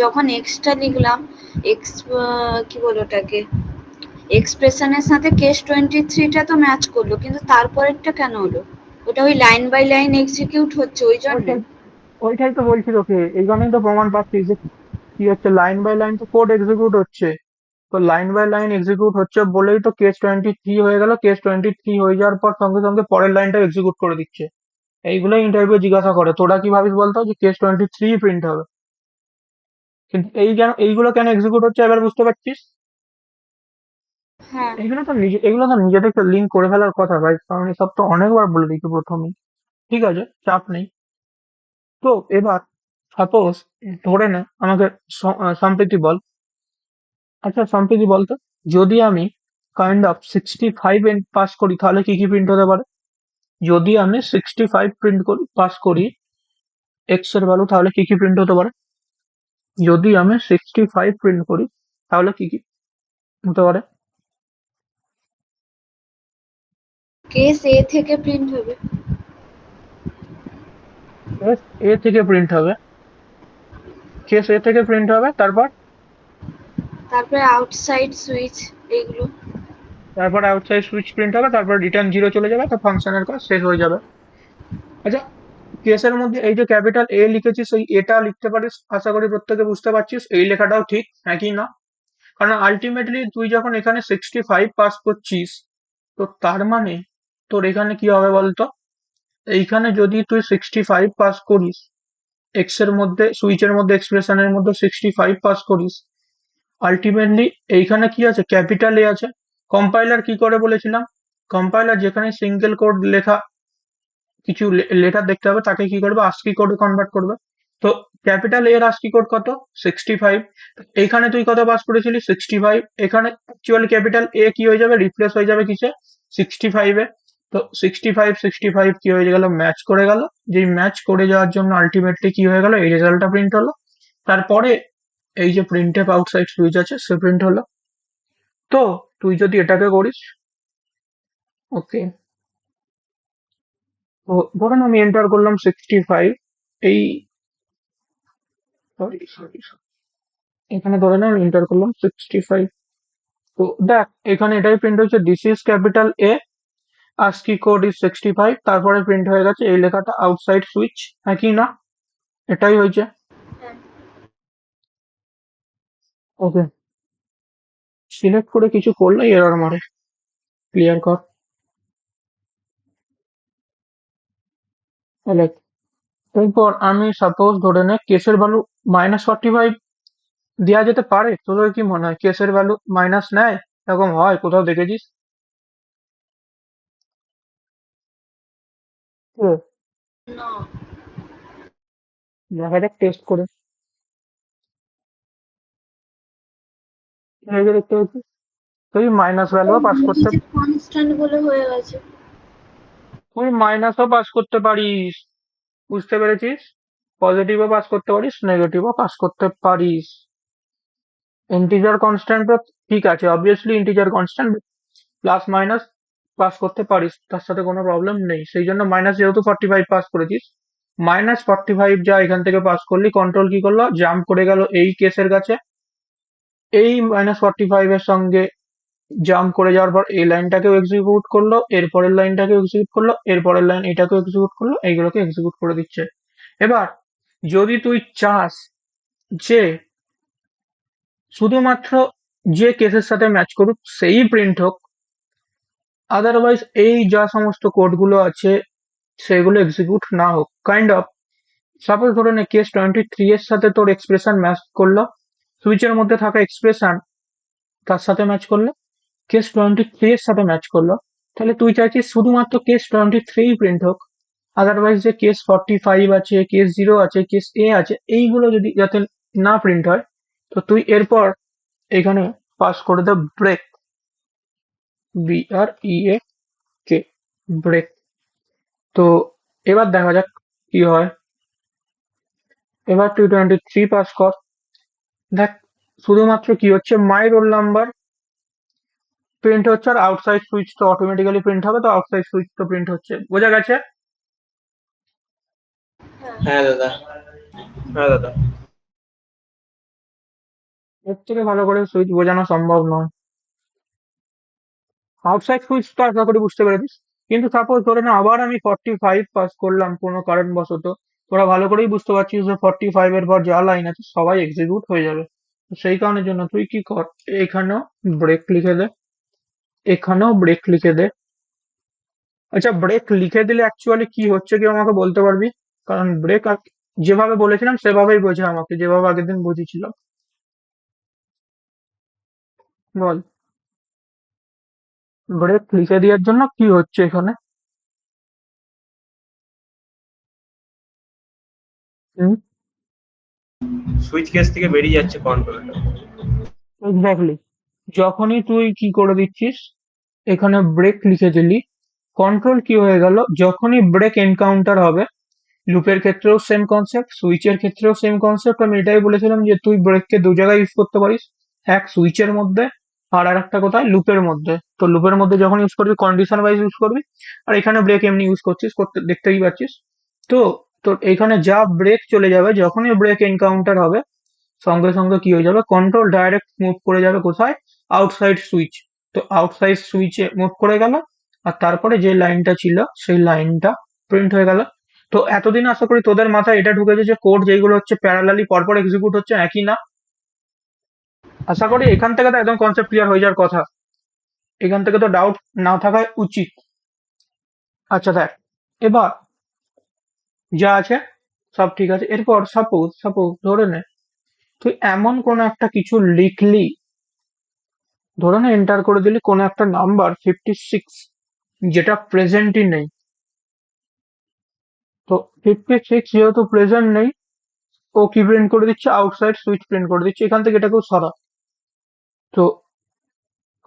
যখন এক্সটা লিখলাম, এক্স কি বলে ওটাকে, এক্সপ্রেশনের সাথে কেস 23টা তো ম্যাচ করলো, কিন্তু তারপরেরটা কেন হলো? ওটা ওই লাইন বাই লাইন এক্সিকিউট হচ্ছে ওই জন্য। ওইটাই ওইটাই তো বলছি তোকে, এই জন্যই তো প্রমাণ পাচ্ছি যে কি হচ্ছে, লাইন বাই লাইন তো কোড এক্সিকিউট হচ্ছে। তো লাইন বাই লাইন এক্সিকিউট হচ্ছে বলেই তো কেস 23 হয়ে গেল। কেস 23 হয়ে যাওয়ার পর সঙ্গে সঙ্গে পরের লাইনটা এক্সিকিউট করে দিচ্ছে। এইগুলোই ইন্টারভিউ জিজ্ঞাসা করে, তোরা কি ভাবিস বলতো যে কেস 23 প্রিন্ট হবে, কিন্তু এইগুলো কেন এক্সিকিউট হচ্ছে এবার বুঝতে পারছিস? হ্যাঁ এগুলো তো নিজেদেরকে লিঙ্ক করে ফেলার কথা ভাই, কারণ এসব তো অনেকবার বলে দিচ্ছি প্রথমেই। ঠিক আছে, চাপ নেই। তো এবার সাপোজ ধরে নে আমাকে সম্প্রীতি বল, আচ্ছা সম্প্রীতি বলতো, যদি আমি কাইন্ড অফ 65 পাস করি তাহলে কি কি প্রিন্ট হতে পারে? যদি আমি 65 প্রিন্ট করি, পাস করি এক্স এর ভ্যালু, তাহলে কি কি প্রিন্ট হতে পারে? যদি আমি 65 প্রিন্ট করি তাহলে কি কি হতে পারে? কেস এ থেকে প্রিন্ট হবে। কেস এ থেকে প্রিন্ট হবে, কেস এ থেকে প্রিন্ট হবে, তারপরে আউটসাইড সুইচ এগুলো। তারপর আউটসাইড সুইচ প্রিন্ট হবে, তারপর রিটার্ন জিরো চলে যাবে, তো ফাংশনের কাজ শেষ হয়ে যাবে। আচ্ছা, কেসের মধ্যে এই যে ক্যাপিটাল এ লিখেছিস, এই এটা লিখতে পারিস, আশা করি প্রত্যেকে বুঝতে পারছিস এই লেখাটাও ঠিক, হ্যাঁ কি না? কারণ আলটিমেটলি তুই যখন এখানে 65 পাস করছিস, তো তার মানে তোর এখানে কি হবে বলতো? এইখানে যদি তুই 65 পাস করিস, এক্স এর মধ্যে, সুইচের মধ্যে, এক্সপ্রেশনের মধ্যে 65 পাস করিস, আলটিমেটলি এইখানে কি আছে? ক্যাপিটাল এ আছে। কম্পাইলার কি করে বলেছিলাম? কম্পাইলার যেখানে সিঙ্গেল কোড লেখা কিছু লেটার দেখতে হবে, তাকে কি করবে? আস্কি কোডে কনভার্ট করবে। তো ক্যাপিটাল এর আস্কি কোড কত? 65। এইখানে তুই কত পাস করেছিলি? 65। এখানে অ্যাকচুয়ালি ক্যাপিটাল এ কি হয়ে যাবে? রিপ্লেস হয়ে যাবে কিসে? 65 এ। তো 65 কি হয়ে গেল? ম্যাচ করে গেল। যেই ম্যাচ করে যাওয়ার জন্য আলটিমেটলি কি হয়ে গেল? এই রেজাল্টটা প্রিন্ট হলো। তারপরে এই যে প্রিন্ট এফ আউটসাইড সুইচ আছে, সে প্রিন্ট হলো। তো তুই যদি এটাকে করিস, ওকে, তো ধরুন আমি এন্টার করলাম 65, এই সরি সরি, এখানে ধরে নাও এন্টার করলাম 65। তো দেখ এখানে এটাই প্রিন্ট হয়েছে, this is capital A, ASCII code is 65, তারপরে প্রিন্ট হয়ে গেছে এই লেখাটা আউটসাইড সুইচ, হ্যাঁ কি না? এটাই হয়েছে। হ্যাঁ। ওকে, সিলেক্ট করে কিছু করলে এরর মারে, ক্লিয়ার কর। Select। এরপর আমি সাপোজ ধরে নে কেসের ভ্যালু -45 দেওয়া যেতে পারে, তোর কি মনে হয় কেসের ভ্যালু মাইনাস নেয়? এরকম হয় কোথাও দেখেছিস? ও, না। দেখা যাক টেস্ট করে। এই যে দেখতে পাচ্ছি, তুই মাইনাস ভ্যালুও পাস করতে, কনস্ট্যান্ট বলে হয়ে গেছে। তুই মাইনাসও পাস করতে পারিস, বুঝতে পেরেছিস? পজিটিভও পাস করতে পারিস, নেগেটিভও পাস করতে পারিস। ইন্টিজার কনস্ট্যান্ট তো ঠিক আছে, obviously integer constant plus minus pass করতে পারিস, তার সাথে কোনো প্রবলেম নেই। সেই জন্য মাইনাস, যেহেতু 45 পাস করেছিস, -45 যা এখান থেকে পাস করলি, কন্ট্রোল কি করলো? জাম্প করে গেল এই কেসের কাছে, এই -45 এর সঙ্গে জাম্প করে যাওয়ার পর এই লাইনটাকেও এক্সিকিউট করলো, এরপরের লাইনটাকেও এক্সিকিউট করলো, এরপরের লাইন এটাকেও এক্সিকিউট করলো, এইগুলোকে এক্সিকিউট করে দিচ্ছে। এবার যদি তুই চাস যে শুধুমাত্র যে কেসের সাথে ম্যাচ করুক সেই প্রিন্ট হোক, আদারওয়াইজ এই যা সমস্ত কোডগুলো আছে সেগুলো এক্সিকিউট না হোক, কাইন্ড অফ সাপোজ ধরে নে কেস 23 এর সাথে তোর এক্সপ্রেশন ম্যাচ করলো, সুইচের মধ্যে থাকা এক্সপ্রেশন তার সাথে ম্যাচ করলো, কেস 23 এর সাথে ম্যাচ করলো, তাহলে তুই চাইছিস শুধুমাত্র কেস 23 প্রিন্ট হোক, আদারওয়াইজ যে কেস 45 আছে, কেস 0 আছে, কেস এ আছে, এইগুলো যদি যাতে না প্রিন্ট হয়, তো তুই এরপর এখানে পাস করে দে ব্রেক, BREAK, ব্রেক। তো এবার দেখা যাক কি হয়। এবার তুই 23 পাস কর, দেখ শুধুমাত্র কি হচ্ছে, মাই রোল নাম্বার প্রিন্ট হচ্ছে, আর আউটসাইড সুইচ তো অটোমেটিক্যালি প্রিন্ট হবে, তো আউটসাইড সুইচ তো প্রিন্ট হচ্ছে, বোঝা গেছে? হ্যাঁ। হ্যাঁ দাদা, হ্যাঁ দাদা। এর থেকে ভালো করে সুইচ বোঝানো সম্ভব নয়। আউটসাইড সুইচ তো আশা করি বুঝতে পেরেছিস। কিন্তু সাপোজ ধরে না আবার আমি 45 পাস করলাম কোনো কারণবশত, তোরা ভালো করেই বুঝতে পারছিস যে 45 এর পর যা লাইন আছে সবাই এক্সিকিউট হয়ে যাবে। তো সেই কারণের জন্য তুই কি কর, এখানেও ব্রেক লিখে দে, এখানেও ব্রেক লিখে দে। আচ্ছা, ব্রেক লিখে দিলে অ্যাকচুয়ালি কি হচ্ছে কি আমাকে বলতে পারবি? কারণ ব্রেক যেভাবে বলেছিলাম সেভাবেই বোঝা আমাকে, যেভাবে আগের দিন বুঝিয়েছিলাম, বল ব্রেক লিখে দেওয়ার জন্য কি হচ্ছে এখানে? হুম, সুইচ কেস থেকে বেরিয়ে যাচ্ছে কন্ট্রোলটা। এক্স্যাক্টলি। যখনই তুই কি করে দিচ্ছিস, এখানে ব্রেক লিখে দিলি, কন্ট্রোল কি হয়ে গেল, যখনই ব্রেক এনকাউন্টার হবে, লুপের ক্ষেত্রেও সেম কনসেপ্ট, সুইচের ক্ষেত্রেও সেম কনসেপ্ট। আমি এটাই বলেছিলাম যে তুই ব্রেককে দু জায়গায় ইউজ করতে পারিস, এক সুইচের মধ্যে আর আরেকটা কোথায়, লুপের মধ্যে। তো লুপের মধ্যে যখন ইউজ করবি কন্ডিশন ওয়াইজ ইউজ করবি, আর এখানে ব্রেক এমনি ইউজ করছিস, করতে দেখতেই পাচ্ছিস। তো তো এখানে যা ব্রেক চলে যাবে, যখনই ব্রেক এনকাউন্টার হবে, সঙ্গে সঙ্গে কি হয়ে যাবে, কন্ট্রোল ডাইরেক্ট মুভ করে যাবে কোথায়, আউটসাইড সুইচ। তো আউটসাইড সুইচে মুভ করে গেল, আর তারপরে যে লাইনটা ছিল সেই লাইনটা প্রিন্ট হয়ে গেল। তো এতদিন আশা করি তোদের মাথায় এটা ঢুকেছে যে কোড যেগুলো হচ্ছে প্যারালালি পরপর এক্সিকিউট হচ্ছে, একই না। আশা করি এখান থেকে তো একদম কনসেপ্ট ক্লিয়ার হয়ে যাওয়ার কথা, এখান থেকে তো ডাউট না থাকা উচিত। আচ্ছা দেখ, এবার যা আছে সব ঠিক আছে। এরপর সাপোজ সাপোজ ধরে নে তুই এমন কোন একটা কিছু লিখলি, ধরে নে এন্টার করে দিলি কোন একটা নাম্বার 56, যেটা প্রেজেন্টই নেই। তো 56 যেহেতু প্রেজেন্ট নেই, ও কি প্রিন্ট করে দিচ্ছে, আউটসাইড সুইচ প্রিন্ট করে দিচ্ছে। এখান থেকে এটাকেও সরা। তো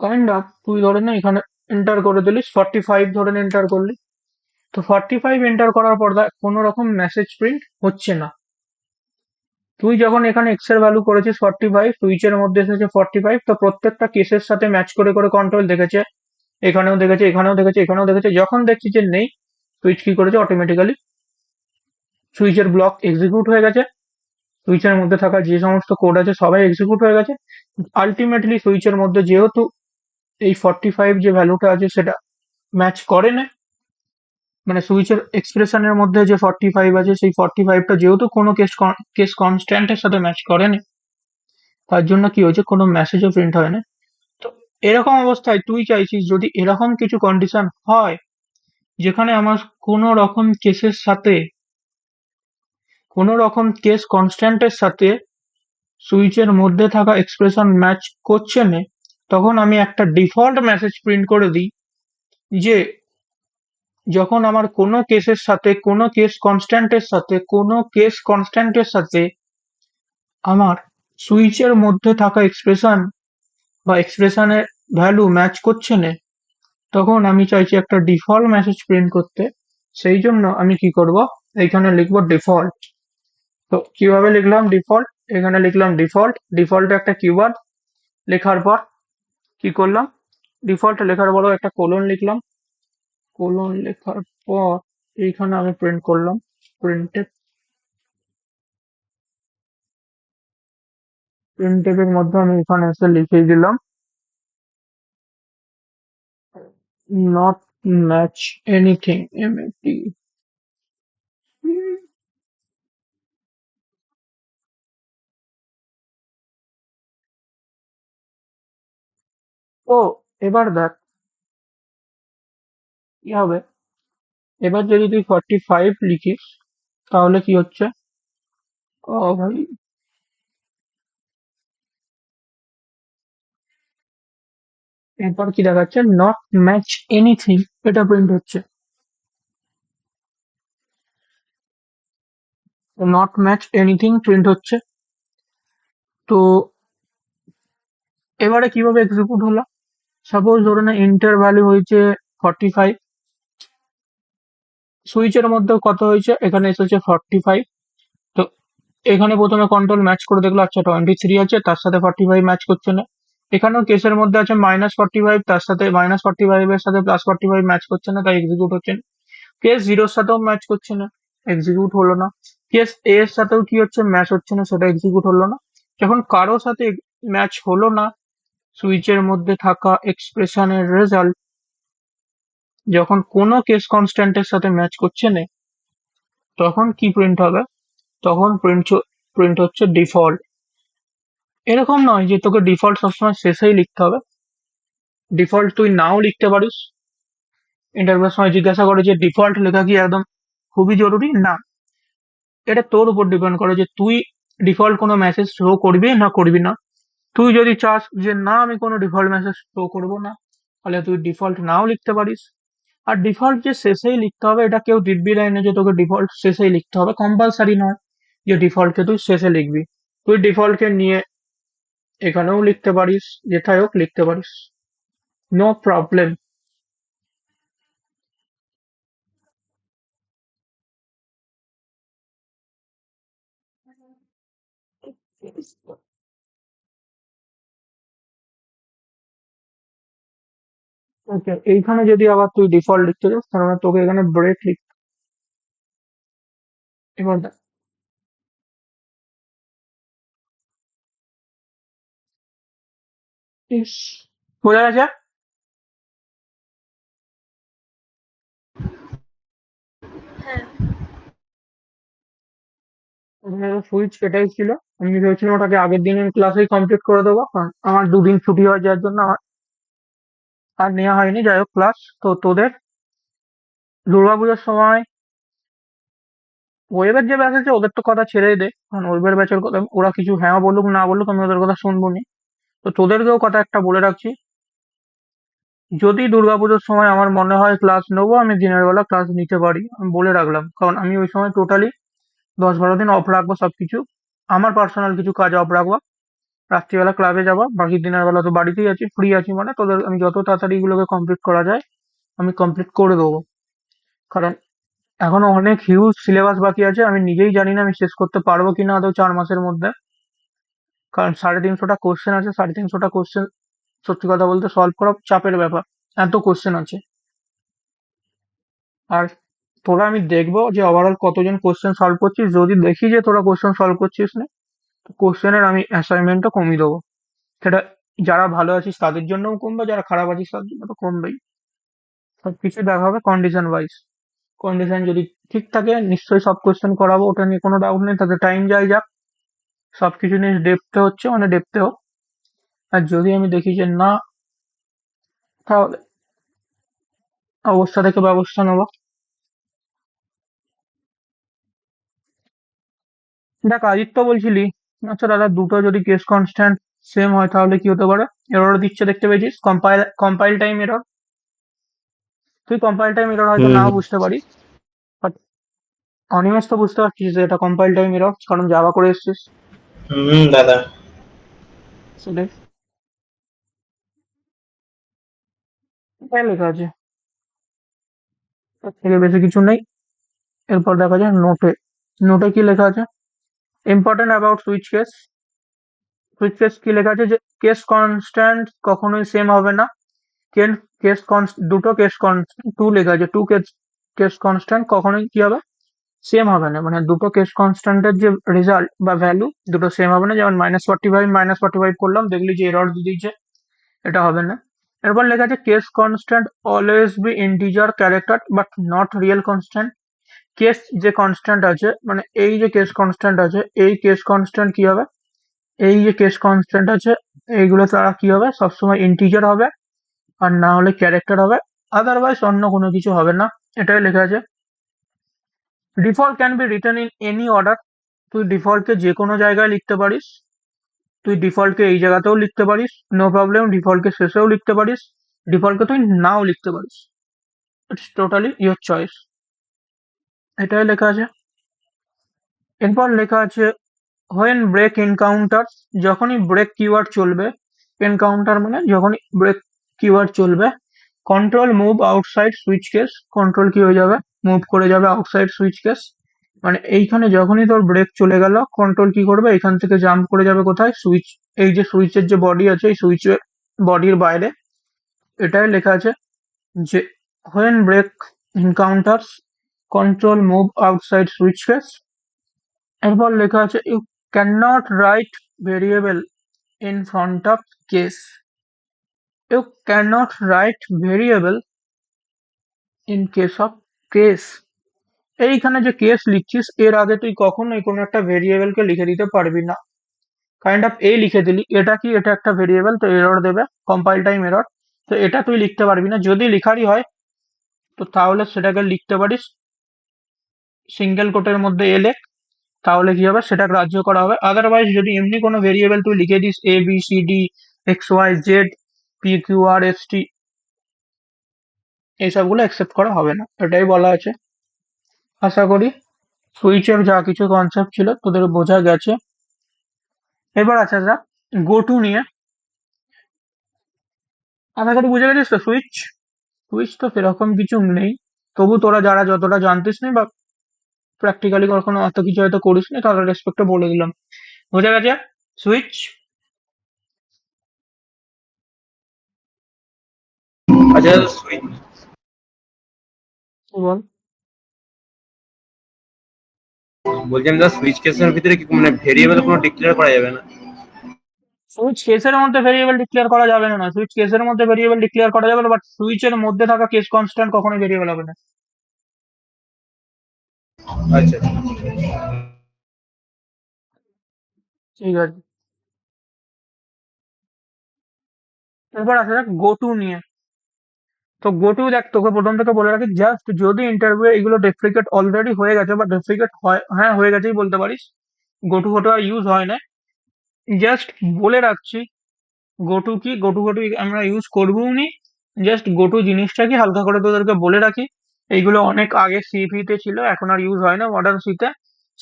কাইন্ড অফ তুই ধরে নে এখানে এন্টার করে দিলিস 45, ধরে নে এন্টার করলি। তো 45 এন্টার করার পর দেখ কোনো রকম মেসেজ প্রিন্ট হচ্ছে না। তুই যখন এখানে এক্স এর ভ্যালু করেছিস 45, সুইচের মধ্যে এসেছে 45, তো প্রত্যেকটা কেসের সাথে ম্যাচ করে করে কন্ট্রোল দেখেছে, এখানেও দেখেছে, এখানেও দেখেছে, এখানেও দেখেছে। যখন দেখছি যে নেই, সুইচ কি করেছে, অটোমেটিক্যালি সুইচের ব্লক এক্সিকিউট হয়ে গেছে, সুইচের মধ্যে থাকা যে সমস্ত কোড আছে সবাই এক্সিকিউট হয়ে গেছে। আলটিমেটলি সুইচের মধ্যে যেহেতু এই 45 যে ভ্যালুটা আছে সেটা ম্যাচ করে না, মানে সুইচের এক্সপ্রেশনের মধ্যে যে 45 আছে সেই 45টা যেহেতু কোনো কেস কনস্ট্যান্টের সাথে ম্যাচ করে না, তার জন্য কি হয়েছে, কোনো মেসেজও প্রিন্ট হয় না। তো এরকম অবস্থায় তুই চাইছিস যদি এরকম কিছু কন্ডিশন হয়, যেখানে আমার কোনো রকম কেসের সাথে, কোনো রকম কেস কনস্ট্যান্টের সাথে সুইচের মধ্যে থাকা এক্সপ্রেশন ম্যাচ করছে না, তখন আমি একটা ডিফল্ট মেসেজ প্রিন্ট করে দিই যে যখন আমার কোনো কেসের সাথে, কোনো কেস কনস্ট্যান্টের সাথে, কোনো কেস কনস্ট্যান্টের সাথে আমার সুইচের মধ্যে থাকা এক্সপ্রেশন বা এক্সপ্রেশনের ভ্যালু ম্যাচ করছে না, তখন আমি চাইছি একটা ডিফল্ট মেসেজ প্রিন্ট করতে। সেই জন্য আমি কি করব, এখানে লিখবো ডিফল্ট। তো কিভাবে লিখলাম ডিফল্ট, এখানে লিখলাম ডিফল্ট, ডিফল্টে একটা কিওয়ার্ড লেখার পর কি করলাম, ডিফল্ট লেখার পরও একটা কোলন লিখলাম, কোলন লেখার পর এইখানে আমি প্রিন্ট করলাম, প্রিন্টের প্রিন্টের মধ্যে আমি এখানে এসে লিখে দিলাম নট ম্যাচ এনিথিং, MAT। ও এবার দেখ কি হবে, এবার যদি তুই 45 লিখিস তাহলে কি হচ্ছে, ও ভাই, এরপর কি দেখাচ্ছে, নট ম্যাচ এনিথিং, এটা প্রিন্ট হচ্ছে। নট ম্যাচ এনিথিং প্রিন্ট হচ্ছে। তো এবারে কিভাবে এক্সিকিউট হলো, সাপোজ ধরে না ইন্টার ভ্যালু হয়েছে 45, সুইচের মধ্যে কত হয়েছে, এখানে এসেছে 45। তো এখানে প্রথমে কন্ট্রোল ম্যাচ করে দেখলো, আচ্ছা 23 আছে, তার সাথে 45 ম্যাচ করছে না। এখানেও কেসের মধ্যে আছে -45, তার সাথে -45 এর সাথে +45 ম্যাচ করছে না, তাই এক্সিকিউট হচ্ছে না। কেস জিরোর সাথেও ম্যাচ করছে না, এক্সিকিউট হলো না। কেস এ এর সাথেও কি হচ্ছে, ম্যাচ হচ্ছে না, সেটা এক্সিকিউট হলো না। যখন কারোর সাথে ম্যাচ হলো না সুইচের মধ্যে থাকা এক্সপ্রেশনের রেজাল্ট, যখন কোনো কেস কনস্ট্যান্টের সাথে ম্যাচ করছে না, তখন কি প্রিন্ট হবে, তখন প্রিন্ট হচ্ছে ডিফল্ট। এরকম নয় যে তোকে ডিফল্ট সবসময় শেষেই লিখতে হবে, ডিফল্ট তুই নাও লিখতে পারিস। ইন্টারভিউর সময় জিজ্ঞাসা করে যে ডিফল্ট লেখা কি একদম খুবই জরুরি, না, এটা তোর উপর ডিপেন্ড করে যে তুই ডিফল্ট কোনো মেসেজ শো করবি না করবি না। তুই যদি চাস যে না আমি কোনো ডিফল্ট মেসেজ শো করবো না, তাহলে তুই ডিফল্ট নাও লিখতে পারিস। আর ডিফল্ট যে শেষেই লিখতে হবে এটা কেউ দিব্যি লাইনে যে তোকে ডিফল্ট শেষেই লিখতে হবে, কম্পালসারি নয় যে ডিফল্টকে তুই শেষে লিখবি। তুই ডিফল্টকে নিয়ে এখানেও লিখতে পারিস, যেথায় হোক লিখতে পারিস, নো প্রবলেম। ওকে, এইখানে যদি আবার তুই ডিফল্ট লিখতে চাস তাহলে তোকে এখানে ব্রেক লিখ। এবার দেখ, ইস, বোঝা গেছে? হ্যাঁ। সুইচ এটাই ছিল। আমি ভেবেছিলাম ওটাকে আগের দিনের ক্লাসেই কমপ্লিট করে দেবো, কারণ আমার দুদিন ছুটি হয়ে যাওয়ার জন্য আমার আর নেওয়া হয়নি। যাই হোক, ক্লাস তো তোদের দুর্গাপুজোর সময় ওয়েবের যে ব্যাচ আছে ওদের তো কথা ছেড়েই দে, কারণ ওয়েবের ব্যাচের কথা ওরা কিছু হ্যাঁ বলুক না বলুক আমি ওদের কথা শুনবো নি। তো তোদেরকেও কথা একটা বলে রাখছি, যদি দুর্গাপুজোর সময় আমার মনে হয় ক্লাস নেবো, আমি দিনের বেলা ক্লাস নিতে পারি, আমি বলে রাখলাম, কারণ আমি ওই সময় টোটালি 10-12 দিন অফ রাখবো সবকিছু। আমার পার্সোনাল কিছু কাজ অফ রাখবো, রাত্রিবেলা ক্লাবে যাবো, বাকি দিনের বেলা তো বাড়িতেই আছি, ফ্রি আছি, মানে তোদের আমি যত তাড়াতাড়ি এগুলোকে কমপ্লিট করা যায় আমি কমপ্লিট করে দেবো। কারণ এখনো অনেক হিউজ সিলেবাস বাকি আছে, আমি নিজেই জানি না আমি শেষ করতে পারবো কিনা আদৌ 4 মাসের মধ্যে। কারণ 350টা কোশ্চেন আছে, 350টা কোশ্চেন সত্যি কথা বলতে সলভ করা চাপের ব্যাপার, এত কোশ্চেন আছে। আর তোরা আমি দেখবো যে ওভারঅল কতজন কোশ্চেন সলভ করছিস, যদি দেখি যে তোরা কোশ্চেন সলভ করছিস না, তো কোশ্চেনের আমি অ্যাসাইনমেন্টও কমিয়ে দেবো। সেটা যারা ভালো আছিস তাদের জন্যও কমবে, যারা খারাপ আছিস তাদের জন্য তো কমবেই। সবকিছু দেখা হবে কন্ডিশন ওয়াইজ। কন্ডিশন যদি ঠিক থাকে নিশ্চয়ই সব কোশ্চেন করাবো, ওটা নিয়ে কোনো ডাউট নেই। তাতে টাইম যাই যাক, সবকিছু নিয়ে ডেপথে হচ্ছে মানে ডেপথে হোক। আর যদি আমি দেখি যে না, তাহলে অবস্থা দেখে ব্যবস্থা নেবো। দেখ, আদিত্য বলছিলি, আচ্ছা দাদা, দুটো যদি কেস কনস্ট্যান্ট সেম হয় তাহলে কি হতে পারে? এরর দিচ্ছে দেখতে পেয়েছিস, কম্পাইল টাইম এরর। তুই কম্পাইল টাইম এরর হয়তো হুম নাও বুঝতে পারিস, বাট অনিমেষ তো বুঝতে পারছিস যে এটা কম্পাইল টাইম এরর, কারণ জাভা করে এসেছিস। দাদা। সেটাই, এটাই লেখা আছে, তার থেকে বেশি কিছু নেই। এরপর দেখা যায় নোটে, নোটে কি লেখা আছে? Important about switch case. Switch case কি লেখা আছে যে কেস কনস্ট্যান্ট কখনোই সেম হবে না। কেন, দুটো কেস কনস্ট্যান্ট টু লেখা আছে, টু কেস কেস কনস্ট্যান্ট কখনোই কি হবে, সেম হবে না। মানে দুটো কেস কনস্ট্যান্টের যে রেজাল্ট বা ভ্যালু দুটো সেম হবে না। যেমন -45 করলাম, দেখলি যে এরর দিয়ে দিয়েছে, এটা হবে না। এরপর লেখা আছে case constant always be integer character but not real constant. Case যে কনস্ট্যান্ট আছে, মানে এই যে কেস কনস্ট্যান্ট আছে, এই কেস কনস্ট্যান্ট কি হবে, এই যে কেস কনস্ট্যান্ট আছে এইগুলো তারা কি হবে, সবসময় ইন্টিজার হবে, আর না হলে ক্যারেক্টার হবে, আদারওয়াইজ অন্য কোনো কিছু হবে না। এটাই লেখা আছে। Default can be written in any order. তুই ডিফল্টকে যে কোনো জায়গায় লিখতে পারিস, তুই ডিফল্টকে এই জায়গাতেও লিখতে পারিস, নো প্রবলেম। ডিফল্টকে শেষেও লিখতে পারিস, ডিফল্টকে তুই নাও লিখতে পারিস, ইটস টোটালি ইয়োর চয়েস। এটাই লেখা আছে। এরপর লেখা আছে হোয়েন ব্রেক এনকাউন্টার্স, যখনই ব্রেক কিওয়ার্ড চলবে, এনকাউন্টার মানে যখনই ব্রেক কিওয়ার্ড চলবে, control move outside switch case, control কি হয়ে যাবে, মুভ করে যাবে আউটসাইড সুইচ কেস। মানে এইখানে যখনই তোর ব্রেক চলে গেল, কন্ট্রোল কি করবে, এখান থেকে জাম্প করে যাবে কোথায়, সুইচ, এই যে সুইচের যে বডি আছে এই সুইচের বডির বাইরে। এটাই লেখা আছে যে when break encounters control move outside switch case. এরপর লেখা আছে you can not write variable in front of case. You can not write variable in case of case. এইখানে যে কেস লিখছিস এর আগে তুই কখনোই কোনো একটা ভেরিয়েবলকে লিখে দিতে পারবি না। কাইন্ড অফ এ লিখে দিলি, এটা কি, এটা একটা ভেরিয়েবল, তো এরর দেবে, কম্পাইল টাইম এরর। তো এটা তুই লিখতে পারবি না, যদি লিখারই হয় তো তাহলে সেটাকে লিখতে পারিস সিঙ্গেল কোটের মধ্যে এলে, তাহলে কি হবে, সেটা গ্রাহ্য করা হবে। আদারওয়াইজ যদি এমনি কোনো ভেরিয়েবল তুই লিখে দিস ABCD XYZ PQRST, এইসবগুলো অ্যাকসেপ্ট করা হবে না, এটাই বলা আছে। আশা করি সুইচের যা কিছু কনসেপ্ট ছিল তোদের বোঝা গেছে। এবার আছে যা গো টু নিয়ে। আশা করি বুঝে গেছিস তো। সুইচ সুইচ তো সেরকম কিছু নেই, তবু তোরা যারা যতটা জানতিস না বা প্র্যাকটিক্যালি কখনো অত কিছু হয়তো করিস না, তাদের রেসপেক্টে বলে দিলাম। বোঝা গেছে? সুইচ আচ্ছা সুইচ বল। বলছিলাম দাদা সুইচ কেসের ভিতরে কি মানে ভেরিয়েবল কোনো ডিক্লেয়ার করা যাবে না? সুইচ কেসের মধ্যে ভেরিয়েবল ডিক্লেয়ার করা যাবে না, সুইচ কেসের মধ্যে ভেরিয়েবল ডিক্লেয়ার করা যাবে না, বাট সুইচের মধ্যে থাকা কেস কনস্ট্যান্ট কখনোই ভেরিয়েবল হবে না। আচ্ছা ঠিক আছে, এবার আসা যাক গো টু নিয়ে। তো গো টু দেখ, তোকে প্রথম থেকে বলে রাখি, জাস্ট যদি ইন্টারভিউ এগুলো ডেপ্রিকেট অলরেডি হয়ে গেছে বা ডেপ্রিকেট হয়, হ্যাঁ হয়ে গেছেই বলতে পারিস, গো টু ফটো আর ইউজ হয় না। জাস্ট বলে রাখছি, গোটু কি, গোটু আমরা ইউজ করবোও নি। জাস্ট গোটু জিনিসটা কি হালকা করে তোদেরকে বলে রাখি, এইগুলো অনেক আগে সিভি তে ছিল, এখন আর ইউজ হয় না মডার্ন সিতে।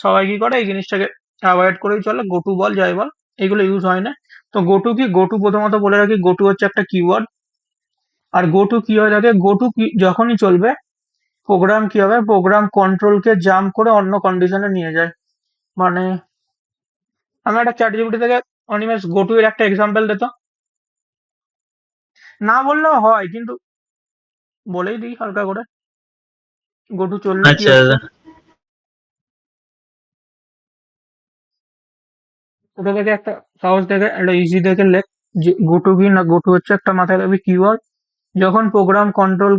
সবাই কি করে এই জিনিসটাকে অ্যাভয়েড করেই চলে, গোটু বল যাই বল, এগুলো ইউজ হয় না। তো গোটু কি, গোটু প্রথমত বলে রাখি, গোটু হচ্ছে একটা কিওয়ার্ড। আর গোটু কি হয়ে থাকে, গোটু কি যখনই চলবে, প্রোগ্রাম কি হবে, প্রোগ্রাম কন্ট্রোলকে জাম্প করে অন্য কন্ডিশনে নিয়ে যায়। মানে আমি একটা চ্যাট জিপিটি থেকে অনিমেষ গোটু এর একটা এক্সাম্পল দিত, না বললেও হয় কিন্তু বলেই দিই হালকা করে। গোটু চললে কি আচ্ছা হচ্ছে, দাদা। ওটা থেকে একটা সহজ থেকে একটা ইজি দেখে লেখ যে গোটু কি, না গোটু হচ্ছে একটা মাথায় রাখবি কিওয়ার্ড। যখন প্রোগ্রাম কন্ট্রোল,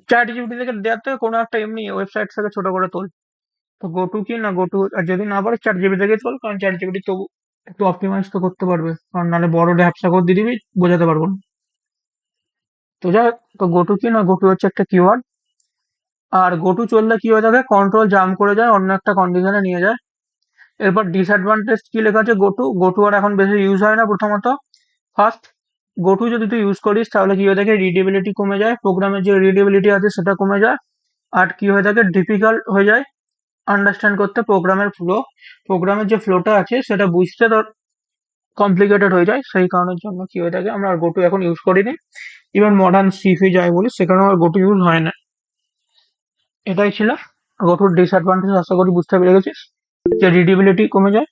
চ্যাট জিপিটি থেকে দেওয়ার থেকে কোনো একটা এমনি ওয়েবসাইট থেকে ছোট করে তোল। তো গোটু কি, না গোটু, আর যদি না পারে চ্যাট জিপিটি থেকে তোল, কারণ চ্যাট জিপিটি তবু একটু অপটিমাইজ তো করতে পারবে, কারণ নাহলে বড় ব্যবসা করে দিয়ে দিবি, বোঝাতে পারবো না। তো যাই হোক, তো গোটু কি, না গোটু হচ্ছে একটা কিওয়ার্ড। আর গোটু চললে কি হয়ে থাকে, কন্ট্রোল জাম্প করে যায় অন্য একটা কন্ডিশনে নিয়ে যায়। এরপর ডিসঅ্যাডভান্টেজ কি লেখা আছে, গোটু গোটু আর এখন বেশি ইউজ হয় না। প্রথমত ফার্স্ট, গোটু যদি তুই ইউজ করিস তাহলে কি হয়ে থাকে, রিডেবিলিটি কমে যায়, প্রোগ্রামের যে রিডেবিলিটি আছে সেটা কমে যায়। আর কি হয়ে থাকে, ডিফিকাল্ট হয়ে যায় আন্ডারস্ট্যান্ড করতে প্রোগ্রামের ফ্লো, প্রোগ্রামের যে ফ্লোটা আছে সেটা বুঝতে তোর কমপ্লিকেটেড হয়ে যায়। সেই কারণের জন্য কি হয়ে থাকে, আমরা আর গোটু এখন ইউজ করিনি। ইভেন মডার্ন সিফি যাই বলি সেখানেও আর গোটু ইউজ হয় না। এটাই ছিল গোটুর ডিসঅ্যাডভান্টেজ, আশা করি বুঝতে পেরে গেছিস, যে রিডেবিলিটি কমে যায়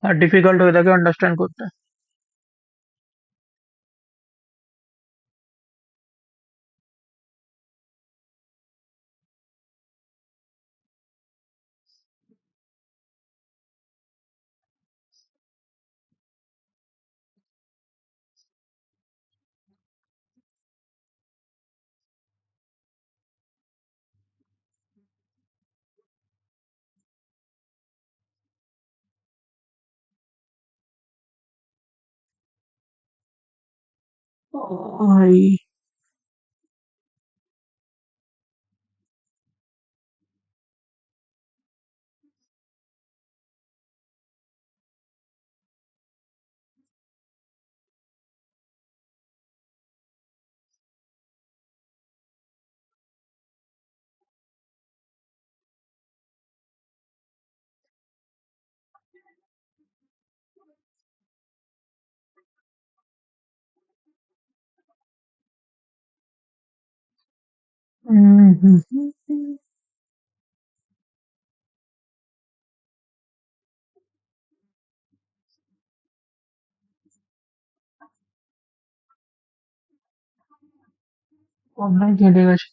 আর ডিফিকাল্ট হয়ে থাকে আন্ডারস্ট্যান্ড করতে। ভাই অনলাইন কেটে গেছে।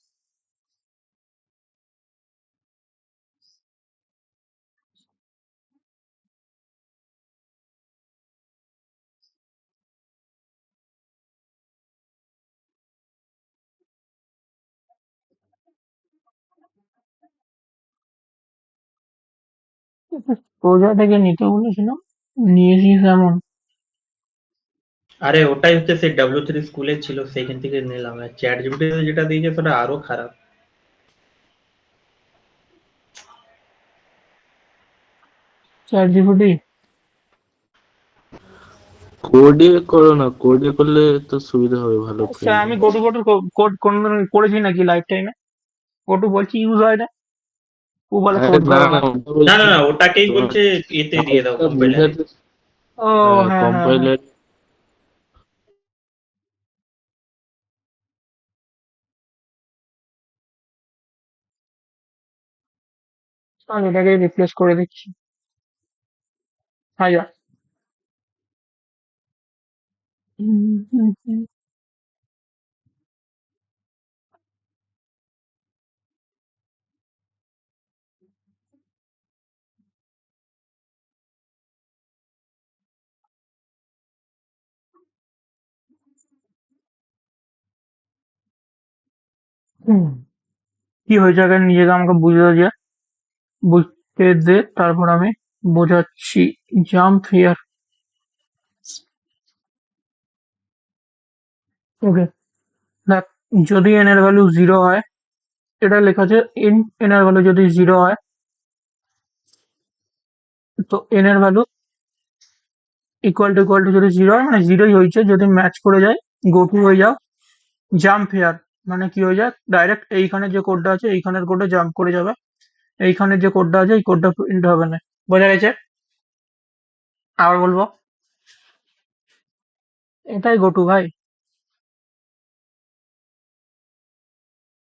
প্রজা থেকে নিতে বলেছিলাম, নিয়েছিস এমন। আরে ওটাই হচ্ছে সেই W3 স্কুলে ছিল, সেইখান থেকে নিলাম। আর চ্যাট জিপিটি যেটা দিয়েছে সেটা আরো খারাপ। চ্যাট জিপিটি কোডে করো না, কোডে করলে তো সুবিধা হবে ভালো আমি ফ্রেন্ড। গোটু গোটু কোড কোনদিন করেছি নাকি লাইফ টাইমে? গোটু বলছি ইউজ হয় না, ও বলে আরে কোড না করো না, না। ওটা না না বলছি না, ওটাকেই তোমার বলছে এতে দিয়ে দাও হালকা কম্পাইলারে। বোঝাতে, ও হ্যাঁ হ্যাঁ হ্যাঁ, কম্পাইলার আমি এটাকে রিপ্লেস করে দিচ্ছি। হাইয়া। কি হয়েছে আগে নিজেকে আমাকে বুঝতে দে, তারপর আমি বোঝাচ্ছি। Jump here. ওকে, দেখ, যদি n এর ভ্যালু জিরো হয়, এটা লেখা আছে n এর ভ্যালু যদি জিরো হয়, তো n এর ভ্যালু ইকুয়াল টু যদি জিরো হয় মানে জিরোই হয়েছে, যদি ম্যাচ করে যায় গো টু হয়ে যাও। জাম্প হেয়ার মানে কি হয়ে যায়, ডাইরেক্ট এইখানে যে কোডটা আছে এইখানের কোডে জাম্প করে যাবে, এইখানের যে কোডটা আছে এই কোডটা প্রিন্ট হবে না। বোঝা গেছে? আবার বলবো, এটাই গো টু ভাই,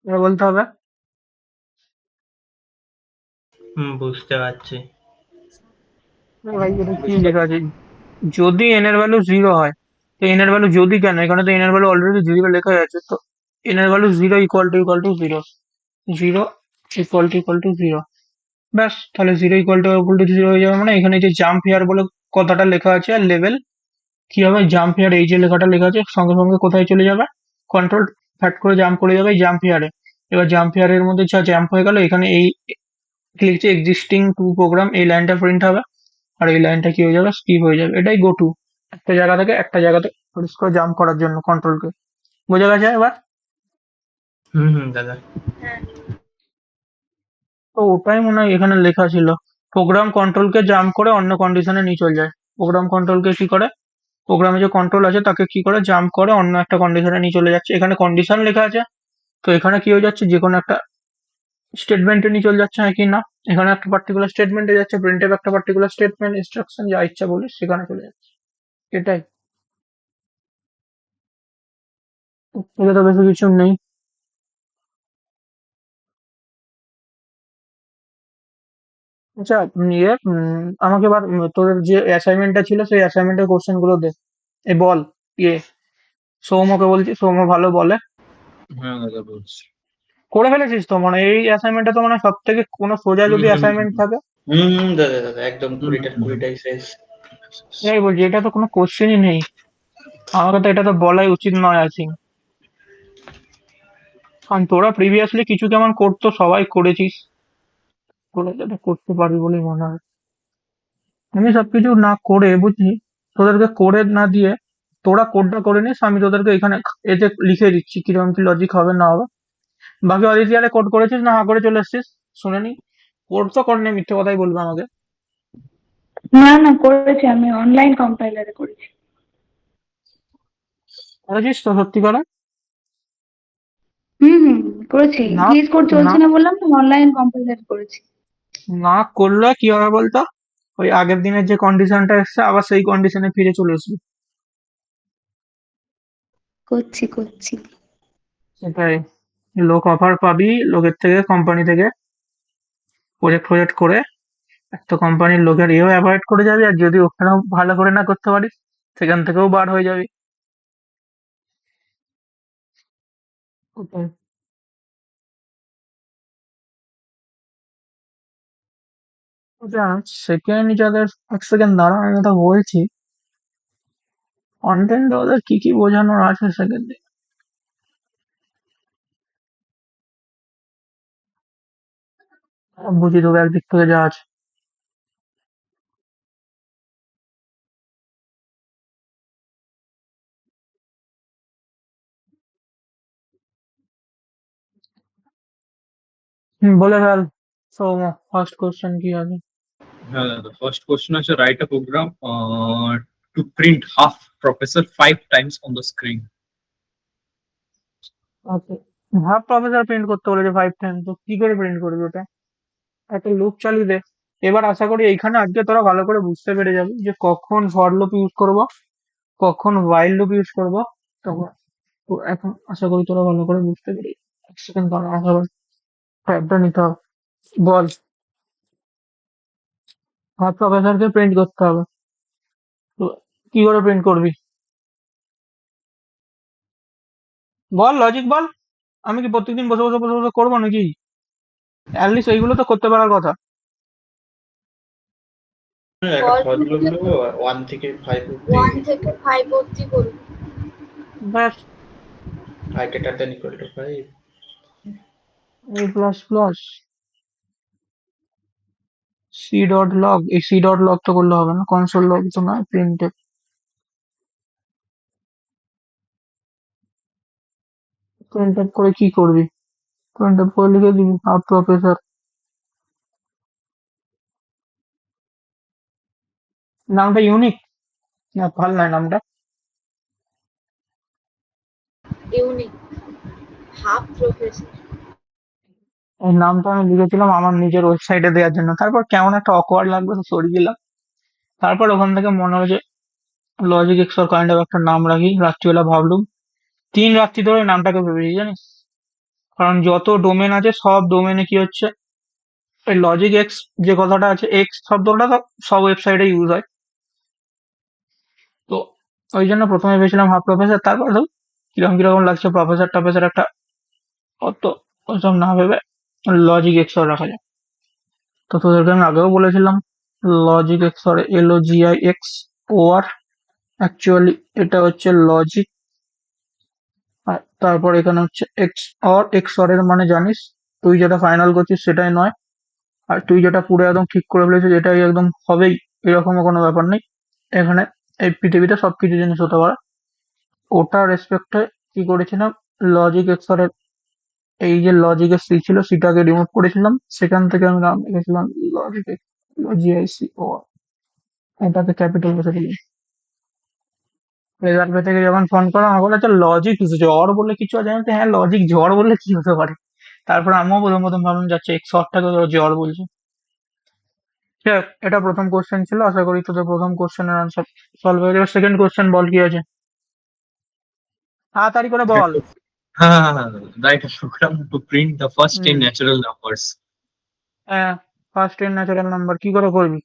এবার বলতে হবে। বুঝতে পারছি। ভাই এটা কি লেখা আছে, যদি n এর ভ্যালু জিরো হয়, তো n এর ভ্যালু যদি কেন, এখানে তো n এর ভ্যালু অলরেডি জিরো লেখা আছে, তো n এর value zero equal to zero, zero equal to zero. ব্যাস, তাহলে জিরো ইকুয়াল টু জিরো হয়ে যাবে, মানে এখানে যে জাম্প হেয়ার বলে কথাটা লেখা আছে আর লেভেল কি হবে, জাম্প হেয়ার এই যে লেখাটা লেখা আছে সঙ্গে সঙ্গে কোথায় চলে যাবে, কন্ট্রোল ফ্যাট করে জাম্প করে যাবে এই জাম্প হেয়ারে। এবার জাম্প হেয়ারের মধ্যে যা জাম্প হয়ে গেল, এখানে এই লিখছে এক্সিস্টিং টু প্রোগ্রাম, এই লাইনটা প্রিন্ট হবে, আর এই লাইনটা কি হয়ে যাবে, স্কিপ হয়ে যাবে। এটাই গো টু, একটা জায়গা থেকে একটা জায়গাতে হুট করে জাম্প করার জন্য কন্ট্রোলকে। বোঝা গেছে এবার? দাদা। হ্যাঁ। তো ওটাই মনে হয় এখানে লেখা ছিল, প্রোগ্রাম কন্ট্রোলকে জাম্প করে অন্য কন্ডিশনে নিয়ে চলে যায়। প্রোগ্রাম কন্ট্রোলকে কি করে, প্রোগ্রামে যে কন্ট্রোল আছে তাকে কি করে জাম্প করে অন্য একটা কন্ডিশনে নিয়ে চলে যাচ্ছে। এখানে কন্ডিশন লেখা আছে, তো এখানে কি হয়ে যাচ্ছে, যে কোনো একটা স্টেটমেন্টে নিয়ে চলে যাচ্ছে নাকি না, এখানে একটা পার্টিকুলার স্টেটমেন্টে যাচ্ছে, প্রিন্টএফ একটা পার্টিকুলার স্টেটমেন্ট ইনস্ট্রাকশন যা ইচ্ছা বলিস সেখানে চলে যাচ্ছে। এটাই, এটা তো বেশি কিছু নেই। আচ্ছা, আমাকে এবার তোদের যে অ্যাসাইনমেন্টটা ছিল সেই অ্যাসাইনমেন্টের কোশ্চেন গুলো দে। এ বল, ইয়ে, সৌম্যকে বলছি, সৌম্য ভালো বলে। হ্যাঁ দাদা বলছি। করে ফেলেছিস তো মানে এই অ্যাসাইনমেন্টটা তো মানে সব থেকে কোনো সোজা হুম যদি হুম অ্যাসাইনমেন্ট থাকে। দাদা দাদা একদম কুড়িটাই শেষ। এটাই বলছি, এটা তো কোনো কোশ্চেনই নেই, আমাকে তো এটা তো বলাই উচিত নয় আই থিঙ্ক। কারণ তোরা প্রিভিয়াসলি কিছু কেমন করতো সবাই করেছিস, তোরা যেটা করতে পারবি বলেই মনে হয়। আমি সবকিছু না করে বুঝলি, তোদেরকে করে না দিয়ে তোরা কোডটা করে নিস, আমি তোদেরকে এখানে এতে লিখে দিচ্ছি কিরকম কি লজিক হবে না হবে। বাকি অদিতিয়ারে কোড করেছিস না হা করে চলে এসছিস, শুনে নি। কোড তো কর নি, মিথ্যে কথাই বলবে আমাকে। না না করেছি, আমি অনলাইন কম্পাইলারে করেছি। করেছিস তো সত্যি করে? হুম করেছি, না, গ্লিচ কোড না, চলছে না বললাম তো, অনলাইন কম্পাইলার করেছি। না করলে কি হবে বলতো, ওই আগের দিনের যে কন্ডিশনটা এসছে আবার সেই কন্ডিশনে ফিরে চলে আসবি। করছি। সেটাই, লোক অফার পাবি লোকের থেকে, কোম্পানি থেকে প্রজেক্ট করে, একটা কোম্পানির লোকের ইয়েও অ্যাভয়েড করে যাবি, আর যদি ওখানেও ভালো করে না করতে পারিস সেখান থেকেও বার হয়ে যাবি। ওটাই। ওটা সেকেন্ড যাদের, এক সেকেন্ড দাঁড়া আমি এটা বলছি, কন্টেন্ট ওদের কি কি বোঝানোর আছে সেকেন্ডে বুঝিয়ে দেবো একদিক থেকে যা আছে। বলে ফেল সৌম্য, ফার্স্ট কোশ্চেন কি আছে? The first question is to write a program to print half professor 5 times on the screen. Okay, half professor print করতে বলেছে 5 টাইম, তো কি করে প্রিন্ট করবি ওটা? একটা লুপ চালিয়ে দে। এবার আশা করি এইখানে আজকে তোরা ভালো করে বুঝতে পেরে যাবি যে কখন ফর লুপ ইউজ করব, কখন while লুপ ইউজ করব। তখন তো এখন আশা করি তোরা ভালো করে বুঝতে পেরে যাবি। এক সেকেন্ড দাঁড়া, আমাকে আবার ট্যাবটা নিতে হবে। বল, আমার প্রফেসরকে প্রিন্ট করতে হবে। তো কি করে প্রিন্ট করবি? বল, লজিক বল। আমি কি প্রত্যেকদিন বসে বসে বসে বসে করবো নাকি? অ্যাটলিস্ট এইগুলো তো করতে পারার কথা। একটা ফর ফজলু লুপে গুলো 1 থেকে 5 অব্দি 1 থেকে 5 অব্দি করবো। ব্যাস, i greater than equal to 5. A plus plus c dot log, এই সি ডট লগ তো করলে হবে না, কনসোল লগ তো না, প্রিন্ট প্রিন্ট করে কি করবি? প্রিন্ট করে লিখে দিবি আর প্রফেসর। নামটা ইউনিক না, ভাল নয় নামটা। Unique, half professor. এই নামটা আমি লিখেছিলাম আমার নিজের ওয়েবসাইটে দেওয়ার জন্য, তারপর কেমন একটা অকওয়ার্ড লাগবে তো সরিয়ে দিলাম। তারপর ওখান থেকে মনে হলো যে লজিক এক্সর কাইন্ড অফ একটা নাম রাখি। রাত্রিবেলা ভাবলুম, 3 রাত্রি ধরে নামটাকে ভেবেছি জানিস। কারণ যত ডোমেন আছে সব ডোমেনে কি হচ্ছে, এই লজিক এক্স যে কথাটা আছে, এক্স শব্দটা তো সব ওয়েবসাইটে ইউজ হয়। তো ওই জন্য প্রথমে ভেবেছিলাম হাফ প্রফেসর, তারপর ধর কিরকম কিরকম লাগছে প্রফেসর টফেসর একটা, অত ওসব না ভেবে লজিক এক্সর রাখা যায়। তো তোদেরকে আমি আগেও বলেছিলাম logic XOR, LOGIX OR, actually এটা হচ্ছে লজিক। আর তারপর এখানে হচ্ছে এক্স অর, এক্স অর এর মানে জানিস, তুই যেটা ফাইনাল করছিস সেটাই নয়, আর তুই যেটা পুরো একদম ঠিক করে ফেলেছিস এটাই একদম হবেই, এরকমও কোনো ব্যাপার নেই। এখানে এই পৃথিবীতে সবকিছু জিনিস হতে পারে। ওটা রেসপেক্টে কি করেছিলাম, লজিক এক্সর এর এই যে লজিকের সি ছিল সেটাকে রিমুভ করেছিলাম, সেখান থেকে আমি নাম লিখেছিলাম লজিক, LOGIC OR, এটাকে ক্যাপিটাল বসেছিলাম। রেজাল্ট পেতে গিয়ে যখন ফোন করা আমাকে বলে আচ্ছা লজিক জ্বর বলে কিছু আছে, আমি বলছি, হ্যাঁ লজিক জ্বর বললে কি হতে পারে। তারপর আমিও প্রথম প্রথম ভাবলাম যাচ্ছে এক্সরটাকে জ্বর বলছে। যাক, এটা প্রথম কোশ্চেন ছিল, আশা করি তোদের প্রথম কোশ্চেনের আনসার সলভ হয়ে যাবে। সেকেন্ড কোশ্চেন বল কি আছে, তাড়াতাড়ি করে বল। Write a program to print the first 10 hmm, natural numbers. হ্যাঁ, ফার্স্ট এর ন্যাচারাল নাম্বার কি করে করবি?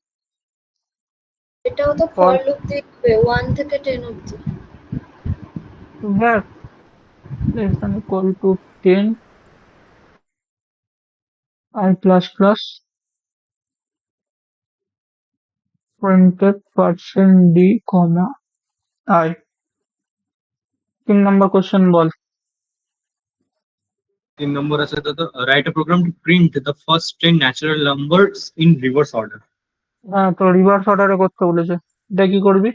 এটাও তো ফর বল। লুপ দেখবে 1 থেকে 10 অব্দি। ব্যাস, less than equal to 10 I plus plus printed percent d comma I. 3 number question ball. 3 number আছে দাদা, write a program to print the first 10 natural numbers in reverse order. হ্যাঁ, তো reverse অর্ডারে করতে বলেছে, এটা কি করবি?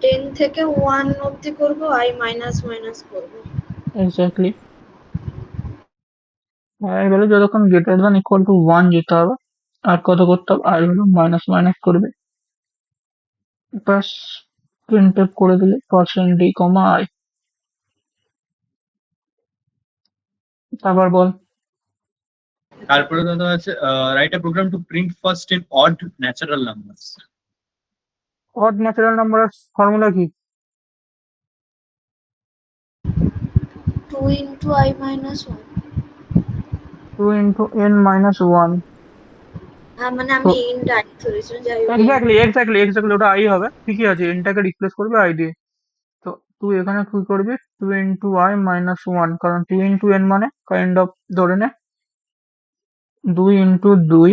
10 থেকে 1 অব্দি করবো, আই মাইনাস মাইনাস করবো। এক্স্যাক্টলি। আই ভ্যালু যতক্ষণ গ্রেটার দ্যান ইকুয়াল টু 1 যেতে হবে, আর কত করতে হবে, আই ভ্যালু মাইনাস মাইনাস করবে, ব্যাস প্রিন্ট করে দিলে পার্সেন্ট ডি কমা আই। তারপর বল। তারপরে দাদা আছে write a program to print first 10 odd natural numbers. Odd natural নাম্বারের ফর্মুলা কি? 2 into i minus 1। 2 into n minus 1। হ্যাঁ মানে তো আমি ইন ডাইরেক্ট ধরেছিলাম, যাই হোক এক্স্যাক্টলি এক্স্যাক্টলি এক্স্যাক্টলি ওটা আই হবে, ঠিকই আছে, এনটাকে রিপ্লেস করবে আই দিয়ে। তো তুই এখানে কি করবি, 2 ইন্টু আই মাইনাস 1, কারণ 2 ইন্টু n মানে কাইন্ড অফ ধরে নে 2 ইন্টু 2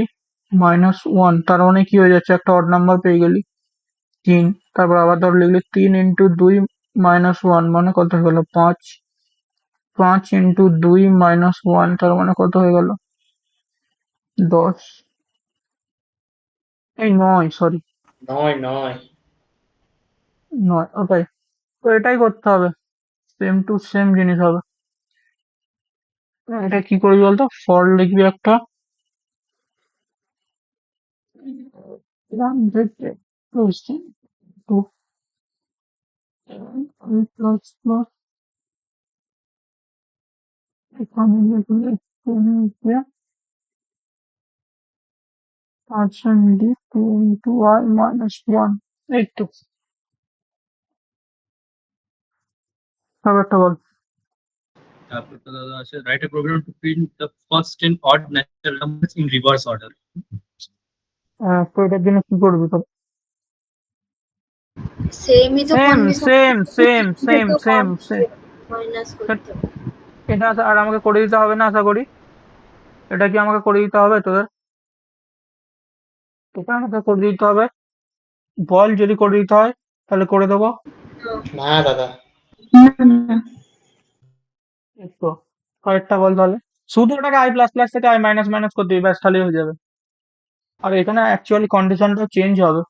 মাইনাস 1, তার মানে কি হয়ে যাচ্ছে, একটা অড নাম্বার পেয়ে গেলি 3। তারপর আবার ধর লিখলি 3 ইন্টু 2 মাইনাস 1 মানে কত হয়ে গেল 5। 5 ইন্টু 2 মাইনাস 1 তার মানে কত হয়ে গেল 10, এই 9, সরি 9 9, ওটাই। তো এটাই করতে হবে, সেম টু সেম জিনিস হবে। এটা কি করবি বলতো, ফর লিখবি একটা, টু প্লাস প্লাস, এখানে লিখলে আচ্ছা, d two into i minus one. এই তো ব্যাপারটা বল। তারপর তো দাদা আছে write a program to print the first 10 odd natural numbers in reverse order. তো এটার জন্য কি করবি তো? সেমই তো same condition, same same same তো সেম সেম। মাইনাস করতে হবে। এটা আর আমাকে করে দিতে হবে না আশা করি। এটা কি আমাকে করে দিতে হবে তোদের? এটা আমাকে করে দিতে হবে। বল যদি করে দিতে হয় তাহলে করে দেবো। না দাদা, না না এই তো কয়েকটা বল তাহলে। শুধু ওটাকে আই প্লাস প্লাস থেকে আই মাইনাস মাইনাস করে দিবি, ব্যাস তাহলেই হয়ে যাবে। আর এখানে অ্যাকচুয়ালি কন্ডিশনটা চেঞ্জ হবে।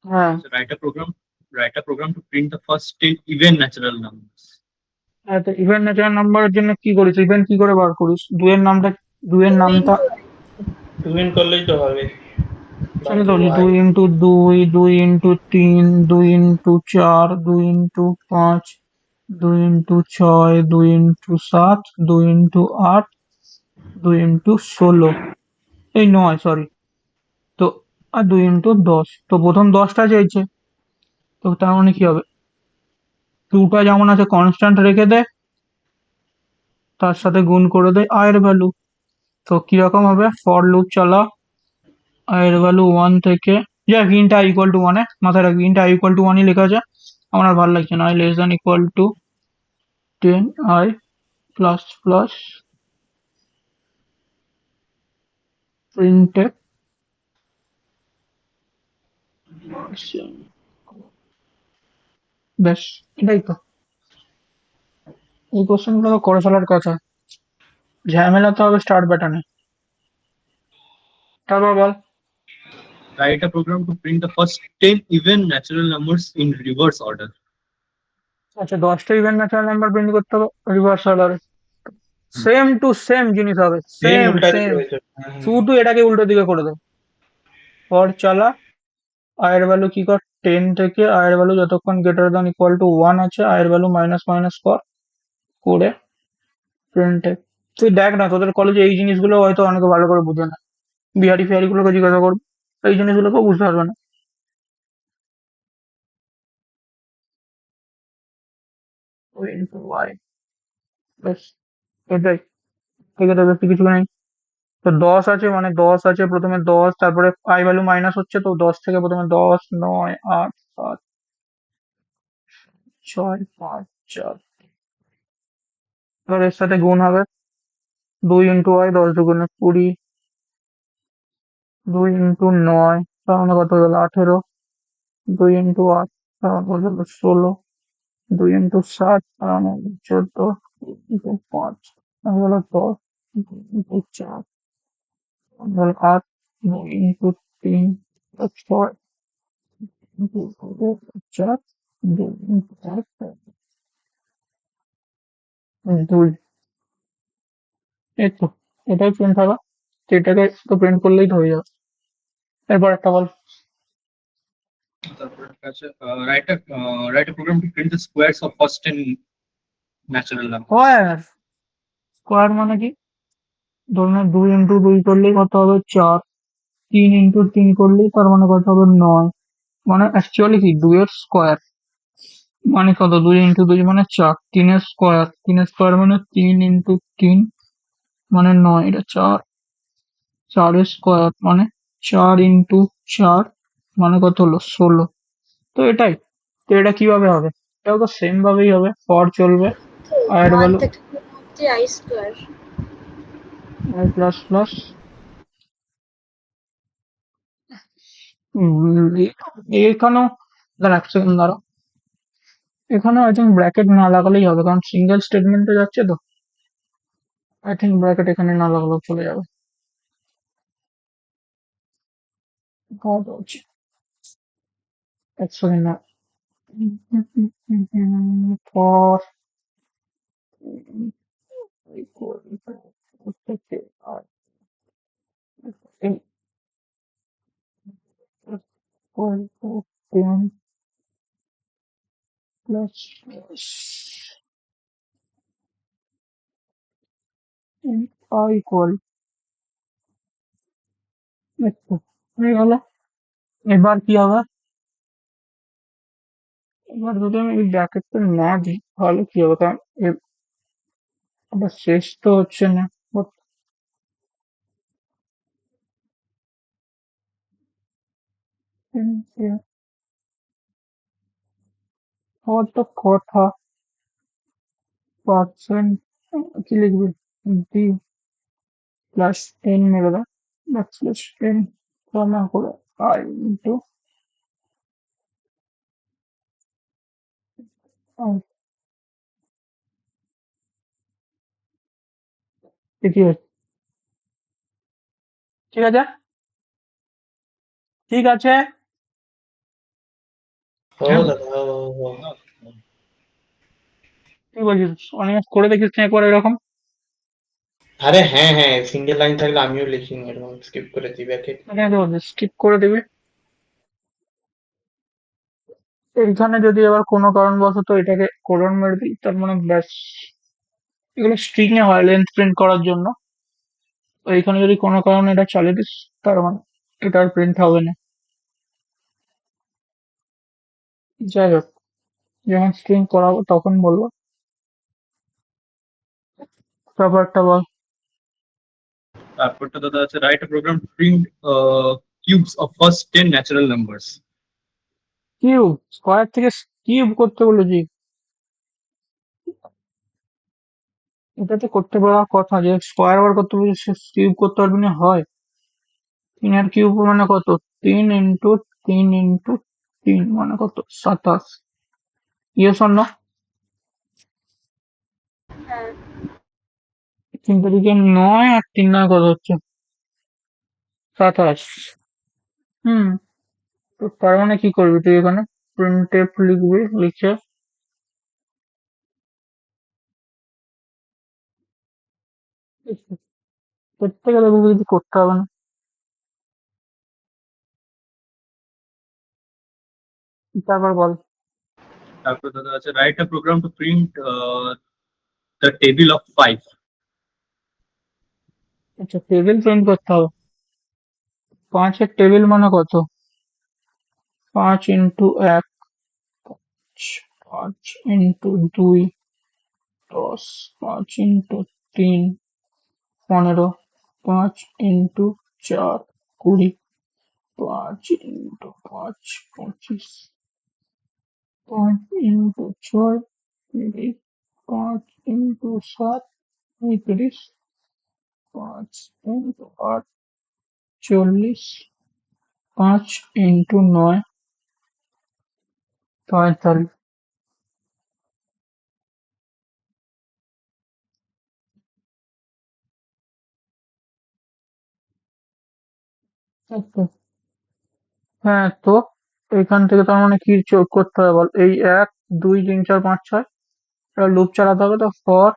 হ্যাঁ, So write a program to print the first 10 even natural numbers. হ্যাঁ, তো ইভেন ন্যাচারাল নাম্বারের জন্য কি করিস? ইভেন কি করে বার করিস? দুইয়ের নামটা, দুইয়ের টু নামটা ইন্টু টুইন করলেই তো হবে। বা সেটা তো টু বলি, আই। 2 × 2, 2 × 3, 2 × 4, 2 × 5, 2 × 6, 2 × 7, 2 × 8, 2 × 16, এই 9, সরি। তো আর 2 × 10, তো প্রথম 10টা চাইছে। তো তার মানে কি হবে? 2টা যেমন আছে কনস্ট্যান্ট রেখে দে, তার সাথে গুণ করে দে আয়ের ভ্যালু। তো কিরকম হবে? ফর লুপ চালা, আয়ের ভ্যালু 1 থেকে, যাক ইন্ট আই ইকুয়াল টু 1, মাথায় রাখবি ইন্ট আই ইকুয়াল টু 1ই লেখা আছে। আমার আর ভালো লাগছে না। I less than equal to 10 i plus plus প্রিন্টে। ব্যাস, এটাই তো। এই কোশ্চেনগুলো তো করে ফেলার কথা। ঝামেলা তো হবে স্টার্ট বাটনে। তারপর বল। Write a program to print the first 10 even natural numbers in reverse order. আচ্ছা, 10টা ইভেন ন্যাচারাল নাম্বার প্রিন্ট করতে হবে রিভার্স অর্ডারে। সেম টু সেম জিনিস হবে, সেম সেম উল্টা দিকে সেম। হয়েছে। শুধু এটাকে উল্টো দিকে করে দেবো। ফর চালা, আয়ের ভ্যালু কি কর, 10 থেকে আয়ের ভ্যালু যতক্ষণ গ্রেটার দ্যান ইকুয়াল টু 1 আছে আয়ের ভ্যালু মাইনাস মাইনাস কর, করে প্রিন্টে। তুই দেখ না, তোদের কলেজে এই জিনিসগুলো হয়তো অনেকে ভালো করে বুঝে না। বিহারি ফিহারি গুলোকে জিজ্ঞাসা করবি, এই জিনিসগুলোকেও বুঝতে পারবে না। ও ইন্টু ওয়াই, ব্যাস এটাই। ঠিক আছে, বেশি কিছু নেই। তো 10 আছে মানে 10 আছে, প্রথমে 10, তারপরে আই ভ্যালু মাইনাস হচ্ছে, তো 10 থেকে প্রথমে 10, 9, 8, 7, 6, 5, 4, এবার এর সাথে গুণ হবে। 2 ইন্টু ওয়াই, 10 × 2 = 20, 2 × 9, তার মানে কত হলো? 18, 2 × 8, তার মানে কত হলো? 16, 2 × 7, তার মানে হলো 14, 2 × 5, তার মানে হলো 10, 2 × 4, তার মানে হলো 8, 2 × 3, 6, 2 × 4, 2 × 8, 2। এই তো, এটাই প্রিন্ট হবে। তো এটাকে তো প্রিন্ট করলেই তো হয়ে যাবে। এরপর একটা বল। তারপর আছে write a program to print the squares of first 10 natural numbers. Square, square মানে কি? ধরুন 2 × 2 করলেই কত হবে? 4, 3 × 3 করলেই তার মানে কত হবে? 9। মানে অ্যাকচুয়ালি কি 2 এর স্কোয়ার মানে কত? 2 × 2 মানে 4, 3 এর স্কোয়ার, 3 এর স্কোয়ার মানে 3 × 3 মানে 9, এটা 4, 4 এর স্কোয়ার মানে 4 × 4 মানে কত হলো? 16। তো এটাই। তো এটা কিভাবে হবে? এটাও তো সেম ভাবেই হবে, ফর চলবে, তো আয়ের 1 ভ্যালু থেকে 2 অব্দি I square. I plus plus. এখানেও, দাঁড়া এক সেকেন্ড দাঁড়া, এখানে আই থিঙ্ক ব্র্যাকেট না লাগালেই হবে, কারণ সিঙ্গেল স্টেটমেন্টে যাচ্ছে তো। আই থিঙ্ক ব্র্যাকেট এখানে না লাগালেও চলে যাবে। হওয়া তো উচিত। এক সেকেন্ড না, ফর প্লাস আই ইকুয়াল একটু হয়ে গেল। এবার কি হবে? এবার যদি আমি এই ব্র্যাকেটটা না দিই তাহলে কি হবে? কারণ এটা শেষ তো হচ্ছে না। But হওয়ার তো কথা। পার্সেন্ট কি লিখবি? ডি প্লাস টেন মেরে দাও, ব্যাকস্ল্যাশ টেন কমা করে আই ইন্টু ঠিক আছে, ঠিক আছে, ঠিক আছে। ও হ্যাঁ, দাদা ও। কি বলছিস? অনেক করে দেখিস না একবার এরকম? আরে হ্যাঁ হ্যাঁ, সিঙ্গেল লাইন থাকলে আমিও লিখি এরকম স্কিপ করে দিই ব্যাকে। স্কিপ করে দিবি। এইখানে যদি আবার কোনো কারণবশত এটাকে কোলন মেরে দিই তার মানে ব্যাস, এগুলো স্ট্রিং এ হয় লেন্থ প্রিন্ট করার জন্য। তো এইখানে যদি কোনো কারণে এটা চালিয়ে দিস তার মানে এটা আর প্রিন্ট হবে না। যাই হোক, যখন স্ট্রিং করাবো তখন বলবো। ব্যাপারটা বল। তারপরটা দাদা আছে write a program to print cubes of first 10 natural numbers. Cube, square থেকে কিউব করতে বলেছি। এটা তো করতে পারার কথা, যে স্কোয়ার বার করতে বলেছি সে কিউব করতে পারবি না হয়? তিনের কিউব মানে কত? 3 ইন্টু 3 ইন্টু 3 মানে কত? 27। Yes or no? হ্যাঁ। 3 9 আর 3 9 কত হচ্ছে? 27। হুম। তো তার মানে কি করবি তুই এখানে? প্রিন্টএফ লিখবি, লিখে করতে গেলে বুঝবি কিছু করতে হবে না। তারপর বল। তারপর দাদা আছে write a program to print the table of 5। আচ্ছা, টেবিল প্রিন্ট করতে হবে। 5 এর টেবিল মানে কত? 5 into 1, 5 into 2, 10, 5 into 3, 15, 5 into 4, 20, 5 into 5, 25, 5 into 6, 30, 5 into 7, 35, 5 into 8, 40, 5 into 9, 45। আচ্ছা, হ্যাঁ তো এখান থেকে তার মানে কি যোগ করতে হবে বল? এই 1 2 3 4 5 6 এটা লুপ চালাতে হবে। তো ফর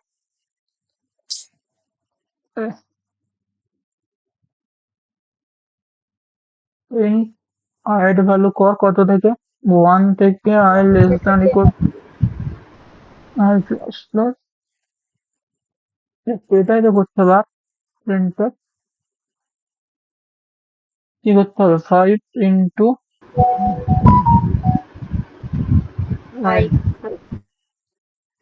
ইন আইড ভ্যালু কর কত থেকে? 1 থেকে i less than equal I plus plus, এটাই তো করতে হবে। প্রিন্ট কি করতে হবে? 5 ইন্টু আই।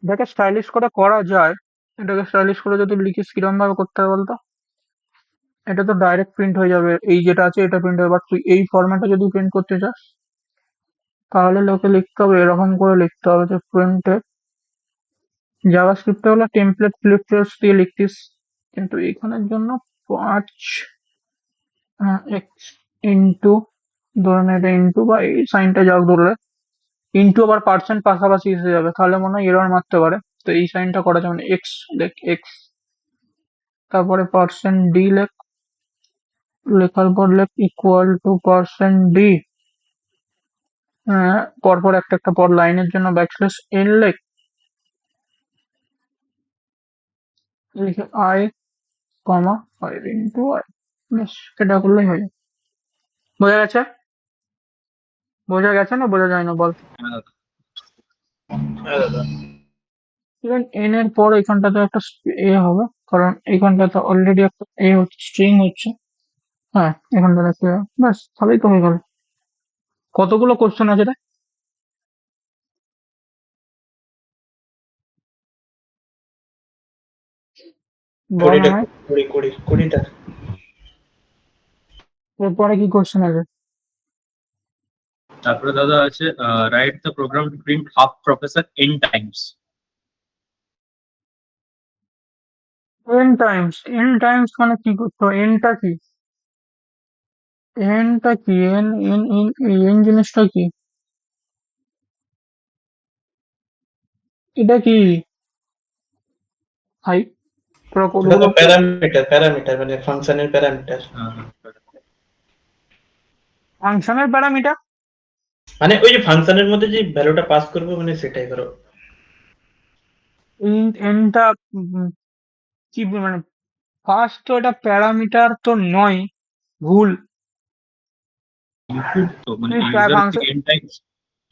এটাকে স্টাইলিশ করে করা যায়। এটাকে স্টাইলিশ করে যদি লিখিস কিরম ভাবে করতে হবে বলতো? এটা তো ডাইরেক্ট প্রিন্ট হয়ে যাবে, এই যেটা আছে এটা প্রিন্ট হবে। বাট তুই এই ফরম্যাটে যদি প্রিন্ট করতে চাস তাহলে লোকে লিখতে হবে, এরকম করে লিখতে হবে যে প্রিন্টে জাভাস্ক্রিপ্টে হলো টেমপ্লেট ফ্লিপফ্লপস দিয়ে লিখতিস, কিন্তু এখানের জন্য 5 এক্স ইন্টু, ধরে নে এটা ইন্টু বা এই সাইনটা যাক ধরলে ইন্টু আবার পার্সেন্ট পাশাপাশি এসে যাবে, তাহলে মনে হয় এরর মারতে পারে। তো এই সাইনটা করা যাবে না। এক্স দেখ, এক্স, তারপরে পার্সেন্ট ডি লেখ, লেখার পর লেখ ইকুয়াল টু পার্সেন্ট ডি, পরপর একটা একটা পর লাইনের জন্য ব্যাকস্ল্যাশ এন লেখ, লিখে আই কমা 5 ইন্টু আই। বেশ, এটা করলেই হয়ে যাবে। বোঝা গেছে? বোঝা গেছে না বোঝা যায় না বল? হ্যাঁ দাদা। ইভেন এন এর পর এখানটাতে একটা এ হবে, কারণ এখানটাতে অলরেডি একটা এ হচ্ছে, স্ট্রিং হচ্ছে। হ্যাঁ, এখান থেকে দেখতে হবে। ব্যাস, তাহলেই তো হয়ে গেল। কতগুলো কোশ্চেন আছে রে? বল কুড়িটা আমায়। কুড়িটা। এরপরে কি কোশ্চেন আছে? তারপরে দাদা আছে write the program to print half professor n times. N times. N times মানে কি করতে হবে? এনটা কি? এনটা কি? এন এন এন এন জিনিসটা কি? এটা কি? হাই, পুরো ওটা তো কোডগুলো প্যারামিটার মানে ফাংশনের প্যারামিটার। ফাংশনের প্যারামিটার। মানে ওই যে ফাংশনের মধ্যে যে ভ্যালুটা পাস করবো মানে সেটাই ধরো। এনটা কি মানে ফার্স্ট তো এটা প্যারামিটার তো নয়, ভুল। ইনপুট তো মানে তুই ইউজার ফাংশন থেকে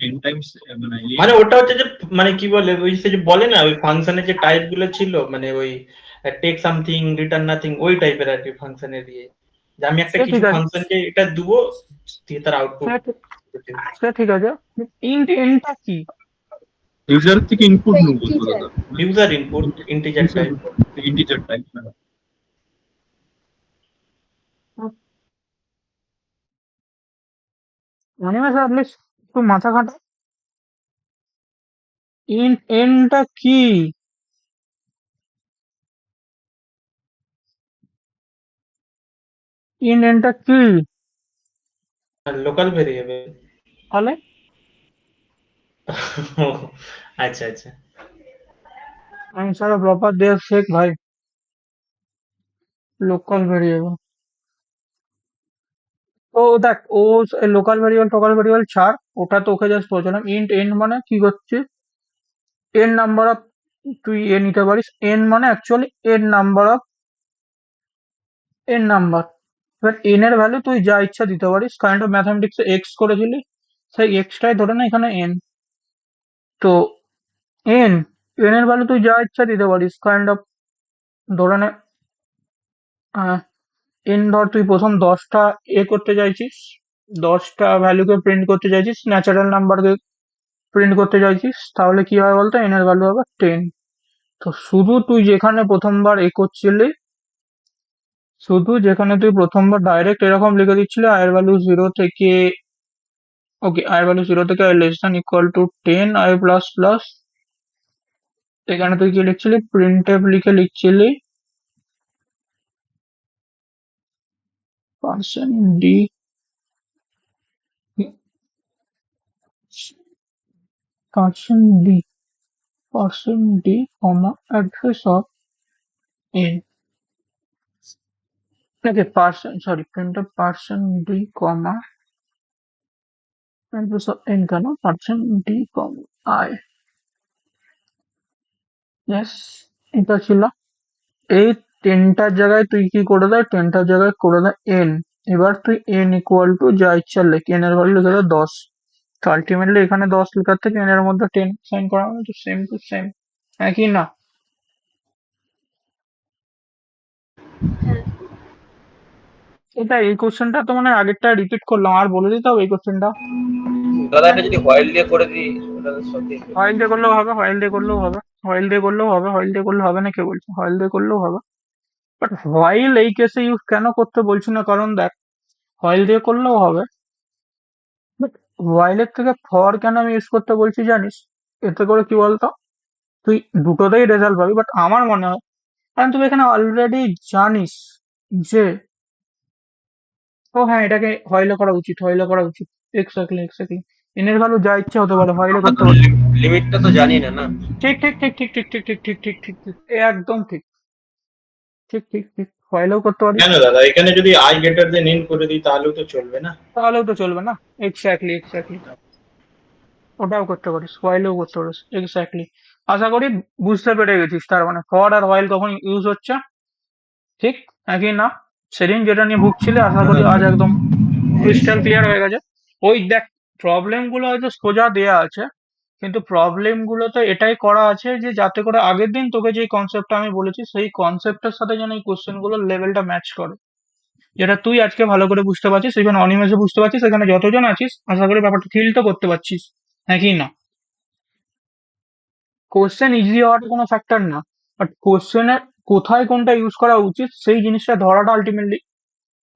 n টাইমস মানে মানে ওটা হচ্ছে যে মানে কি বলে ওই সে যে বলে না ওই ফাংশনের যে টাইপ গুলো ছিল মানে ওই টেক সামথিং রিটার্ন নাথিং ওই টাইপের আর কি ফাংশনের দিয়ে যে আমি একটা সে কিছু ঠিক আছে, ফাংশনকে এটা দিব দিয়ে তার আউটপুট। সে ঠিক- সে ঠিক আছে। এনটা কি? ইউজার থেকে ইনপুট নেবো তো Integer। দাদা। User input integer type. Integer type. Animation at least একটু মাথা খাটা। এনটা কি? এনটা কি? Local variable. তাহলে আচ্ছা আচ্ছা। আমি সারা প্রপার দিয়ে শেখ ভাই। Local variable. ও দেখ, ও লোকাল ভেরিয়েবল টোকাল ভেরিয়েবল ছাড়, ওটা তো ওকে জাস্ট বলছিলাম। এন মানে কি হচ্ছে? এন নাম্বার অফ, তুই এ নিতে পারিস। এন মানে actually N number of, N number. এবার এন এর ভ্যালু তুই যা ইচ্ছা দিতে পারিস। কাইন্ড অফ ম্যাথমেটিক্স এক্স করেছিলি, সেই এক্সটাই ধরে না এখানে এন। তো এন, এন এর ভ্যালু তুই যা ইচ্ছা দিতে পারিস। কাইন্ড অফ ধরে নে এন, ধর তুই প্রথম 10টা করতে চাইছিস, 10টা ভ্যালুকে প্রিন্ট করতে চাইছিস, ন্যাচারাল নাম্বারকে প্রিন্ট করতে চাইছিস, তাহলে কি হয় বলতো? এন এর ভ্যালু হবে 10। তো শুধু তুই যেখানে প্রথমবার করছিলি, শুধু যেখানে তুই প্রথমবার ডাইরেক্ট এরকম লিখে দিচ্ছিলি আয়ের ভ্যালু 0 থেকে, ওকে, আয়ের ভ্যালু 0 থেকে i less than equal to 10 i plus plus, এখানে তুই কি লিখছিলি? প্রিন্টএফ লিখে লিখছিলি percent d, percent d, percent d comma address of n. Okay, percent, sorry, printf percent d comma address of n, কেন percent d comma i. Yes, এটা ছিল। এই 10টার জায়গায় তুই কি করে দেয়? 10টার জায়গায় করে দেয় এন। এবার তুই এন ইকুয়াল টু যা ইচ্ছা লেখ, এন এর ভ্যালু লিখে দেয় 10। তো আলটিমেটলি এখানে 10 লেখার থেকে এন এর মধ্যে 10 সাইন করা মানে তো সেম টু সেম, একই না? হ্যাঁ। এটা এই কোশ্চেনটা তো মানে আগেরটা রিপিট করলাম, আর বলে দিতে হবে এই কোশ্চেনটা। দাদা এটা যদি হোয়াইল দিয়ে করে দিই ওটা তো সত্যি হোয়াইল দিয়ে করলেও হবে, হোয়াইল দিয়ে করলেও হবে, হোয়াইল দিয়ে করলেও হবে, হোয়াইল দিয়ে করলে হবে না কে বলছে? হোয়াইল দিয়ে করলেও হবে। বাট হোয়াইল এই কেসে ইউজ কেন করতে বলছি না, কারণ দেখ, হোয়াইল দিয়ে করলেও হবে, বাট হোয়াইলের থেকে ফর কেন আমি ইউজ করতে বলছি জানিস? এতে করে কি বলতো, তুই দুটোতেই রেজাল্ট পাবি, বাট আমার মনে হয় কারণ তুই এখানে অলরেডি জানিস যে, ও হ্যাঁ, এটাকে হোয়াইলে করা উচিত, হোয়াইলে করা উচিত। Exactly, exactly. এন এর ভ্যালু যা ইচ্ছে হতে পারে, হোয়াইলে আমরা করতে তো পারি। লিমিটটা তো জানি না না। ঠিক ঠিক ঠিক ঠিক ঠিক ঠিক ঠিক ঠিক ঠিক ঠিক ঠিক, একদম ঠিক, ঠিক ঠিক ঠিক, হোয়াইলেও করতে পারি। কেন দাদা এখানে যদি আই গ্রেটার দেন এন করে দিই তাহলেও তো চলবে না? তাহলেও তো চলবে না? এক্স্যাক্টলি, এক্স্যাক্টলি, ওটাও করতে পারিস, হোয়াইলেও করতে পারিস, এক্স্যাক্টলি। আশা করি বুঝতে পেরে গেছিস তার মানে ফর আর হোয়াইল কখন ইউজ হচ্ছে। ঠিক, একই না? সেদিন যেটা নিয়ে ভুগছিলে আশা করি আজ একদম ক্রিস্টাল ক্লিয়ার হয়ে গেছে। ওই দেখ, প্রবলেম গুলো হয়তো সোজা দেয়া আছে, কিন্তু প্রবলেম গুলোতে এটাই করা আছে যে যাতে করে আগের দিন তোকে যে কনসেপ্টটা আমি বলেছি সেই কনসেপ্টের সাথে যেন এই কোশ্চেন গুলোর লেভেলটা ম্যাচ করে। যেটা তুই আজকে ভালো করে বুঝতে পারছিস, সেখানে অনিমেষে বুঝতে পারছিস, সেখানে যতজন আছিস আশা করি ব্যাপারটা ফিল তো করতে পারছিস, হ্যাঁ কি না? কোশ্চেন ইজি হওয়াটা কোনো ফ্যাক্টর না, বাট কোশ্চেনের কোথায় কোনটা ইউজ করা উচিত সেই জিনিসটা ধরাটা আলটিমেটলি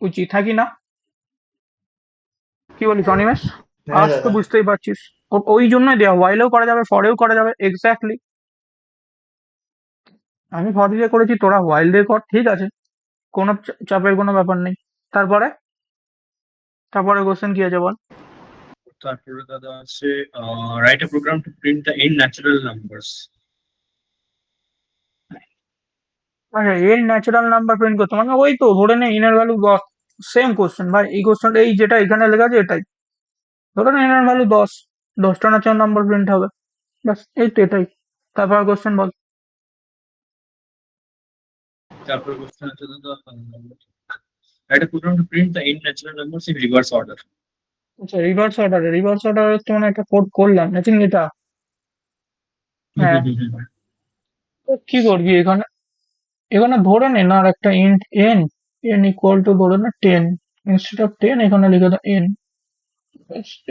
উচিত, হ্যাঁ কি না? কি বলিস অনিমেষ? হ্যাঁ আজ তো দাদা। বুঝতেই পারছিস, ওই জন্যই দেওয়া, ওয়াইলেও করা যাবে, ফরেও করা যাবে, এক্স্যাক্টলি। আমি ফর দিয়ে করেছি, তোরা ওয়াইল দিয়ে কর, ঠিক আছে, কোনো চাপের কোনো ব্যাপার নেই। তারপরে তারপরে কোশ্চেন কি আছে বল? তারপরে দাদা আছে write a program to print the n natural numbers. আচ্ছা, এর ন্যাচারাল নাম্বার প্রিন্ট করতে মানে ওই তো ধরে নে ইনার ভ্যালু 10, সেম কোশ্চেন ভাই, এই কোশ্চেনটা এই যেটা এখানে লেখা আছে এটাই, ধরে নে ইনার ভ্যালু 10, 10টা ন্যাচারাল নাম্বার প্রিন্ট হবে, ব্যাস এই তো এটাই। তারপর কোশ্চেন বল। তারপরে কোশ্চেন আছে দাদা write a program to print the n natural numbers in reverse order. আচ্ছা, রিভার্স অর্ডারে তো মানে একটা কোড করলাম, আই থিঙ্ক এটা, হ্যাঁ। তো কি করবি এখানে? এখানে ধরে নে না আর একটা int N, N equal to ধরে না 10, ইনস্টেড অফ 10 এখানে লিখে দাও এন,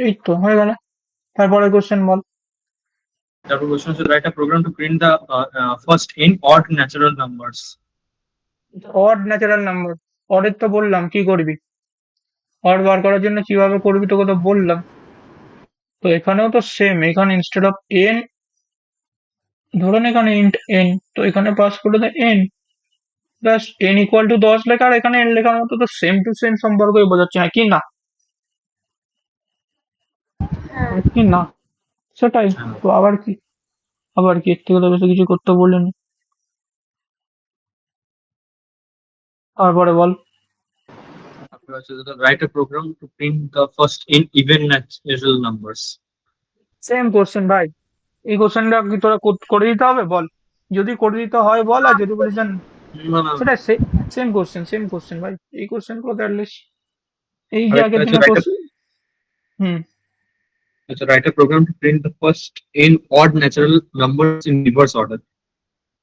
এই তো হয়ে গেল। তারপরে কোশ্চেন বল। তারপর কোশ্চেন আছে write a program to print the first n odd natural numbers. Odd natural number, অডের তো বললাম কি করবি, অড বার করার জন্য কিভাবে করবি তোকে তো বললাম। তো এখানেও তো সেম, এখানে ইনস্টেড অফ এন, ধরুন এখানে ইন্ট এন, তো এখানে পাস করে দেয় এন, ব্যাস এন ইকুয়াল টু 10 লেখা আর এখানে এন লেখার মতো, তো সেম টু সেম সম্পর্কই বোঝাচ্ছে, হ্যাঁ কি না? হ্যাঁ। হ্যাঁ কি না? সেটাই তো, আবার কি এর থেকে তো বেশি কিছু করতে বলিনি। তারপরে বল। তারপরে আছে দাদা write a program to print the first n even natural numbers. Same question ভাই, এই কোশ্চেনটা কি তোরা করে দিতে হবে বল? যদি করে দিতে হয় বল, আর যদি বলিস যে না না, সেটা সেম কোশ্চেন ভাই, এই কোশ্চেন করতে অ্যাটলিস্ট এই যে আরেকটা আগের আছে দিনে কোশ্চেন। হুম। আচ্ছা write a program to print the first n odd natural numbers in reverse order.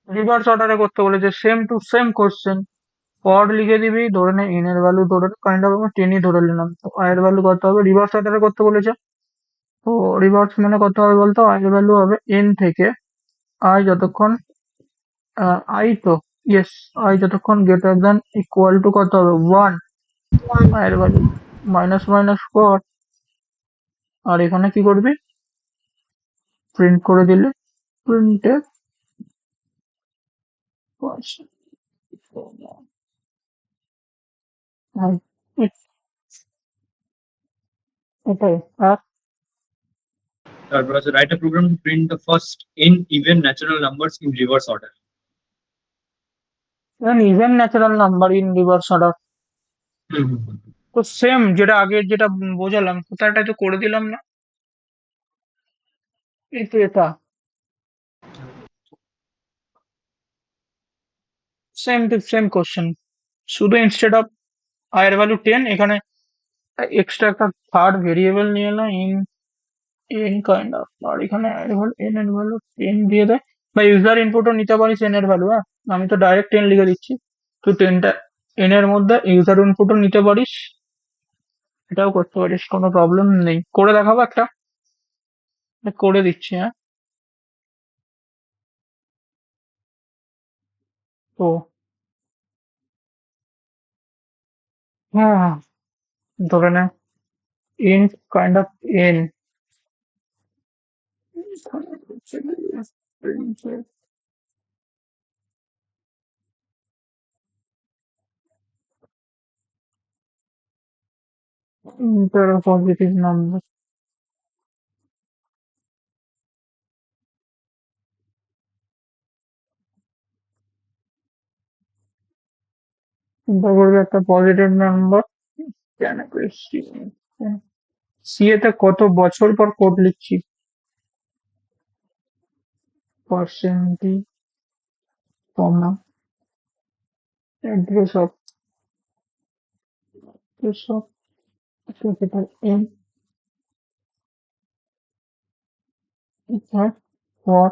Reverse অর্ডারে করতে বলেছে, সেম টু সেম কোশ্চেন, পড লিখে দিবি, ধরে নে এন এর ভ্যালু ধরে কাইন্ড অফ আমরা 10ই ধরে নিলাম, তো আই এর ভ্যালু কত হবে, রিভার্স অর্ডারে করতে বলেছে। তো রিভার্স মানে কত হবে বলতো, আই এর ভ্যালু হবে এন থেকে আই যতক্ষণ, আই তো, ইয়েস, আই যতক্ষণ গ্রেটার দ্যান ইকুয়াল টু কত হবে 1, 1। আই এর ভ্যালু মাইনাস মাইনাস কর, আর এখানে কি করবি, প্রিন্ট করে দিলে, প্রিন্টে এটাই। আর তারপর আছে write a program to print the first n even natural numbers in reverse order. Even natural number in reverse order, তো সেম যেটা আগের যেটা বোঝালাম, কোথায়টা তো করে দিলাম না, এই তো এটা, সেম টু সেম কোশ্চেন, শুধু ইনস্টেড অফ আই এর ভ্যালু 10 এখানে এক্সট্রা একটা থার্ড ভেরিয়েবল নিয়ে এলো ইন এন কাইন্ড অফ, আর এখানে এন এর ভ্যালু 10 দিয়ে দেয়, বা ইউজার ইনপুটও নিতে পারিস এন এর ভ্যালু, হ্যাঁ আমি তো ডাইরেক্ট 10 লিখে দিচ্ছি, তুই 10টা এন এর মধ্যে ইউজার ইনপুটও নিতে পারিস, এটাও করতে পারিস, কোনো প্রবলেম নেই। করে দেখাবো একটা, করে দিচ্ছি, হ্যাঁ। তো হ্যাঁ, ধরে নে int kind of n, enter a positive number, চিন্তা করবে একটা পজিটিভ নাম্বার, কেন সি এতে কত বছর পর কোড লিখছি, percent i comma address of capital n for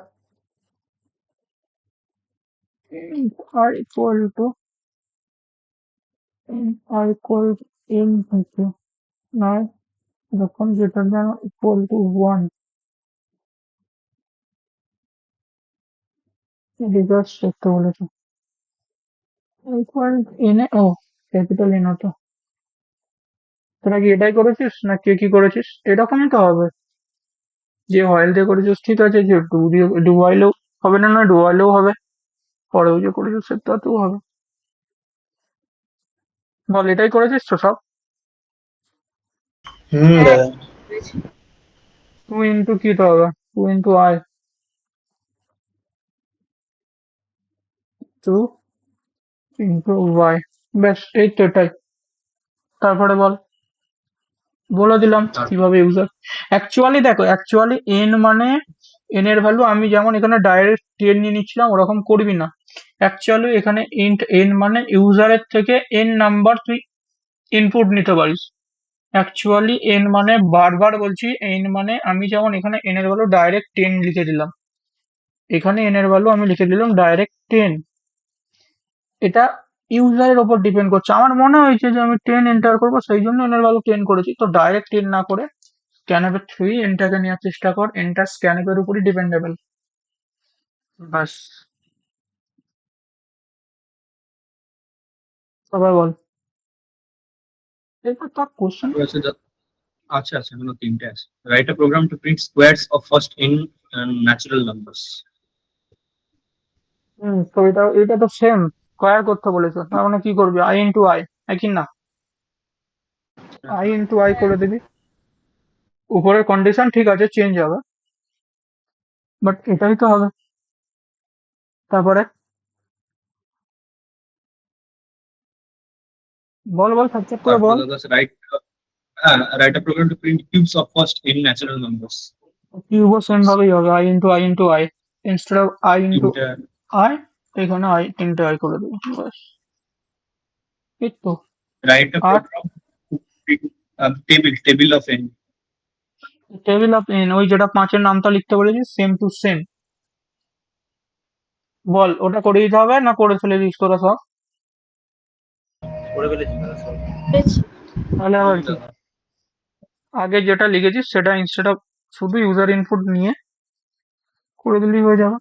আর equal to I equal n থেকে নয় যখন greater than or equal to 1 reverse করতে বলেছে ইকুয়াল এন ও ক্যাপিটাল এন হতো তোরা কি এটাই করেছিস না কে কি করেছিস এরকমই তো হবে যে অয়েল দিয়ে করেছিস ঠিক আছে যে ডুবাইলেও হবে না ডুবাইলেও হবে পরেও যে করেছিস সেটাতেও হবে বল এটাই করেছিস তো সব হুম হ্যাঁ দাদা করেছি। 2 ইন্টু কি তো হবে 2 ইন্টু আই 2 ইন্টু ওয়াই ব্যাস এই তো এটাই তারপরে বলে দিলাম কিভাবে ইউজার অ্যাকচুয়ালি এন মানে এন এর ভ্যালু আমি যেমন এখানে ডাইরেক্ট 10 নিয়ে নিচ্ছিলাম ওরকম করবি না অ্যাকচুয়ালি এখানে ইন্ট এন মানে ইউজারের থেকে এন নাম্বার তুই ইনপুট নিতে পারিস অ্যাকচুয়ালি এন মানে বারবার বলছি এন মানে আমি যেমন এখানে এন এর ভ্যালু ডাইরেক্ট 10 লিখে দিলাম এখানে এন এর ভ্যালু আমি লিখে দিলাম ডাইরেক্ট 10 এটা ইউজারের ওপর ডিপেন্ড করছে আমার মনে হয়েছে যে আমি 10 এন্টার করবো সেই জন্য এন এর ভ্যালু 10 করেছি তো ডাইরেক্ট 10 না করে স্ক্যানএপের থ্রুই এনটাকে নেওয়ার চেষ্টা কর এনটা স্ক্যানএপের উপরই ডিপেন্ডেবল বাস সবাই বল এরপর তার কোশ্চেন তারপর আছে আচ্ছা আচ্ছা এখনো তিনটে আছে write a program to print squares of first n natural numbers. তো এটা তো সেম স্কোয়ার করতে বলেছো তার মানে কি করবি আই ইন্টু আই একই না আই ইন্টু আই করে দিবি উপরের কন্ডিশন ঠিক আছে চেঞ্জ হবে বাট এটাই তো হবে তারপরে বল সাবজেক্ট করে তারপর বল দাদা আছে write a program to print cubes of first n natural numbers. কিউবও সেম ভাবেই হবে i into i instead of i into তিনটে আই এখানে আই তিনটে আই করে দেবো ব্যাস এই তো রাইট আ আর program table of n. Table of n ওই যেটা 5 এর নামটা লিখতে বলেছি সেম টু সেম বল ওটা করে দিতে হবে না করে ফেলে দিস তোরা সব করে ফেলেছি দাদা সব। করেছি। তাহলে আবার কি দাদা আগে যেটা লিখেছিস সেটা ইনস্টেড অফ শুধু ইউজার ইনপুট নিয়ে করে দিলেই হয়ে যাবে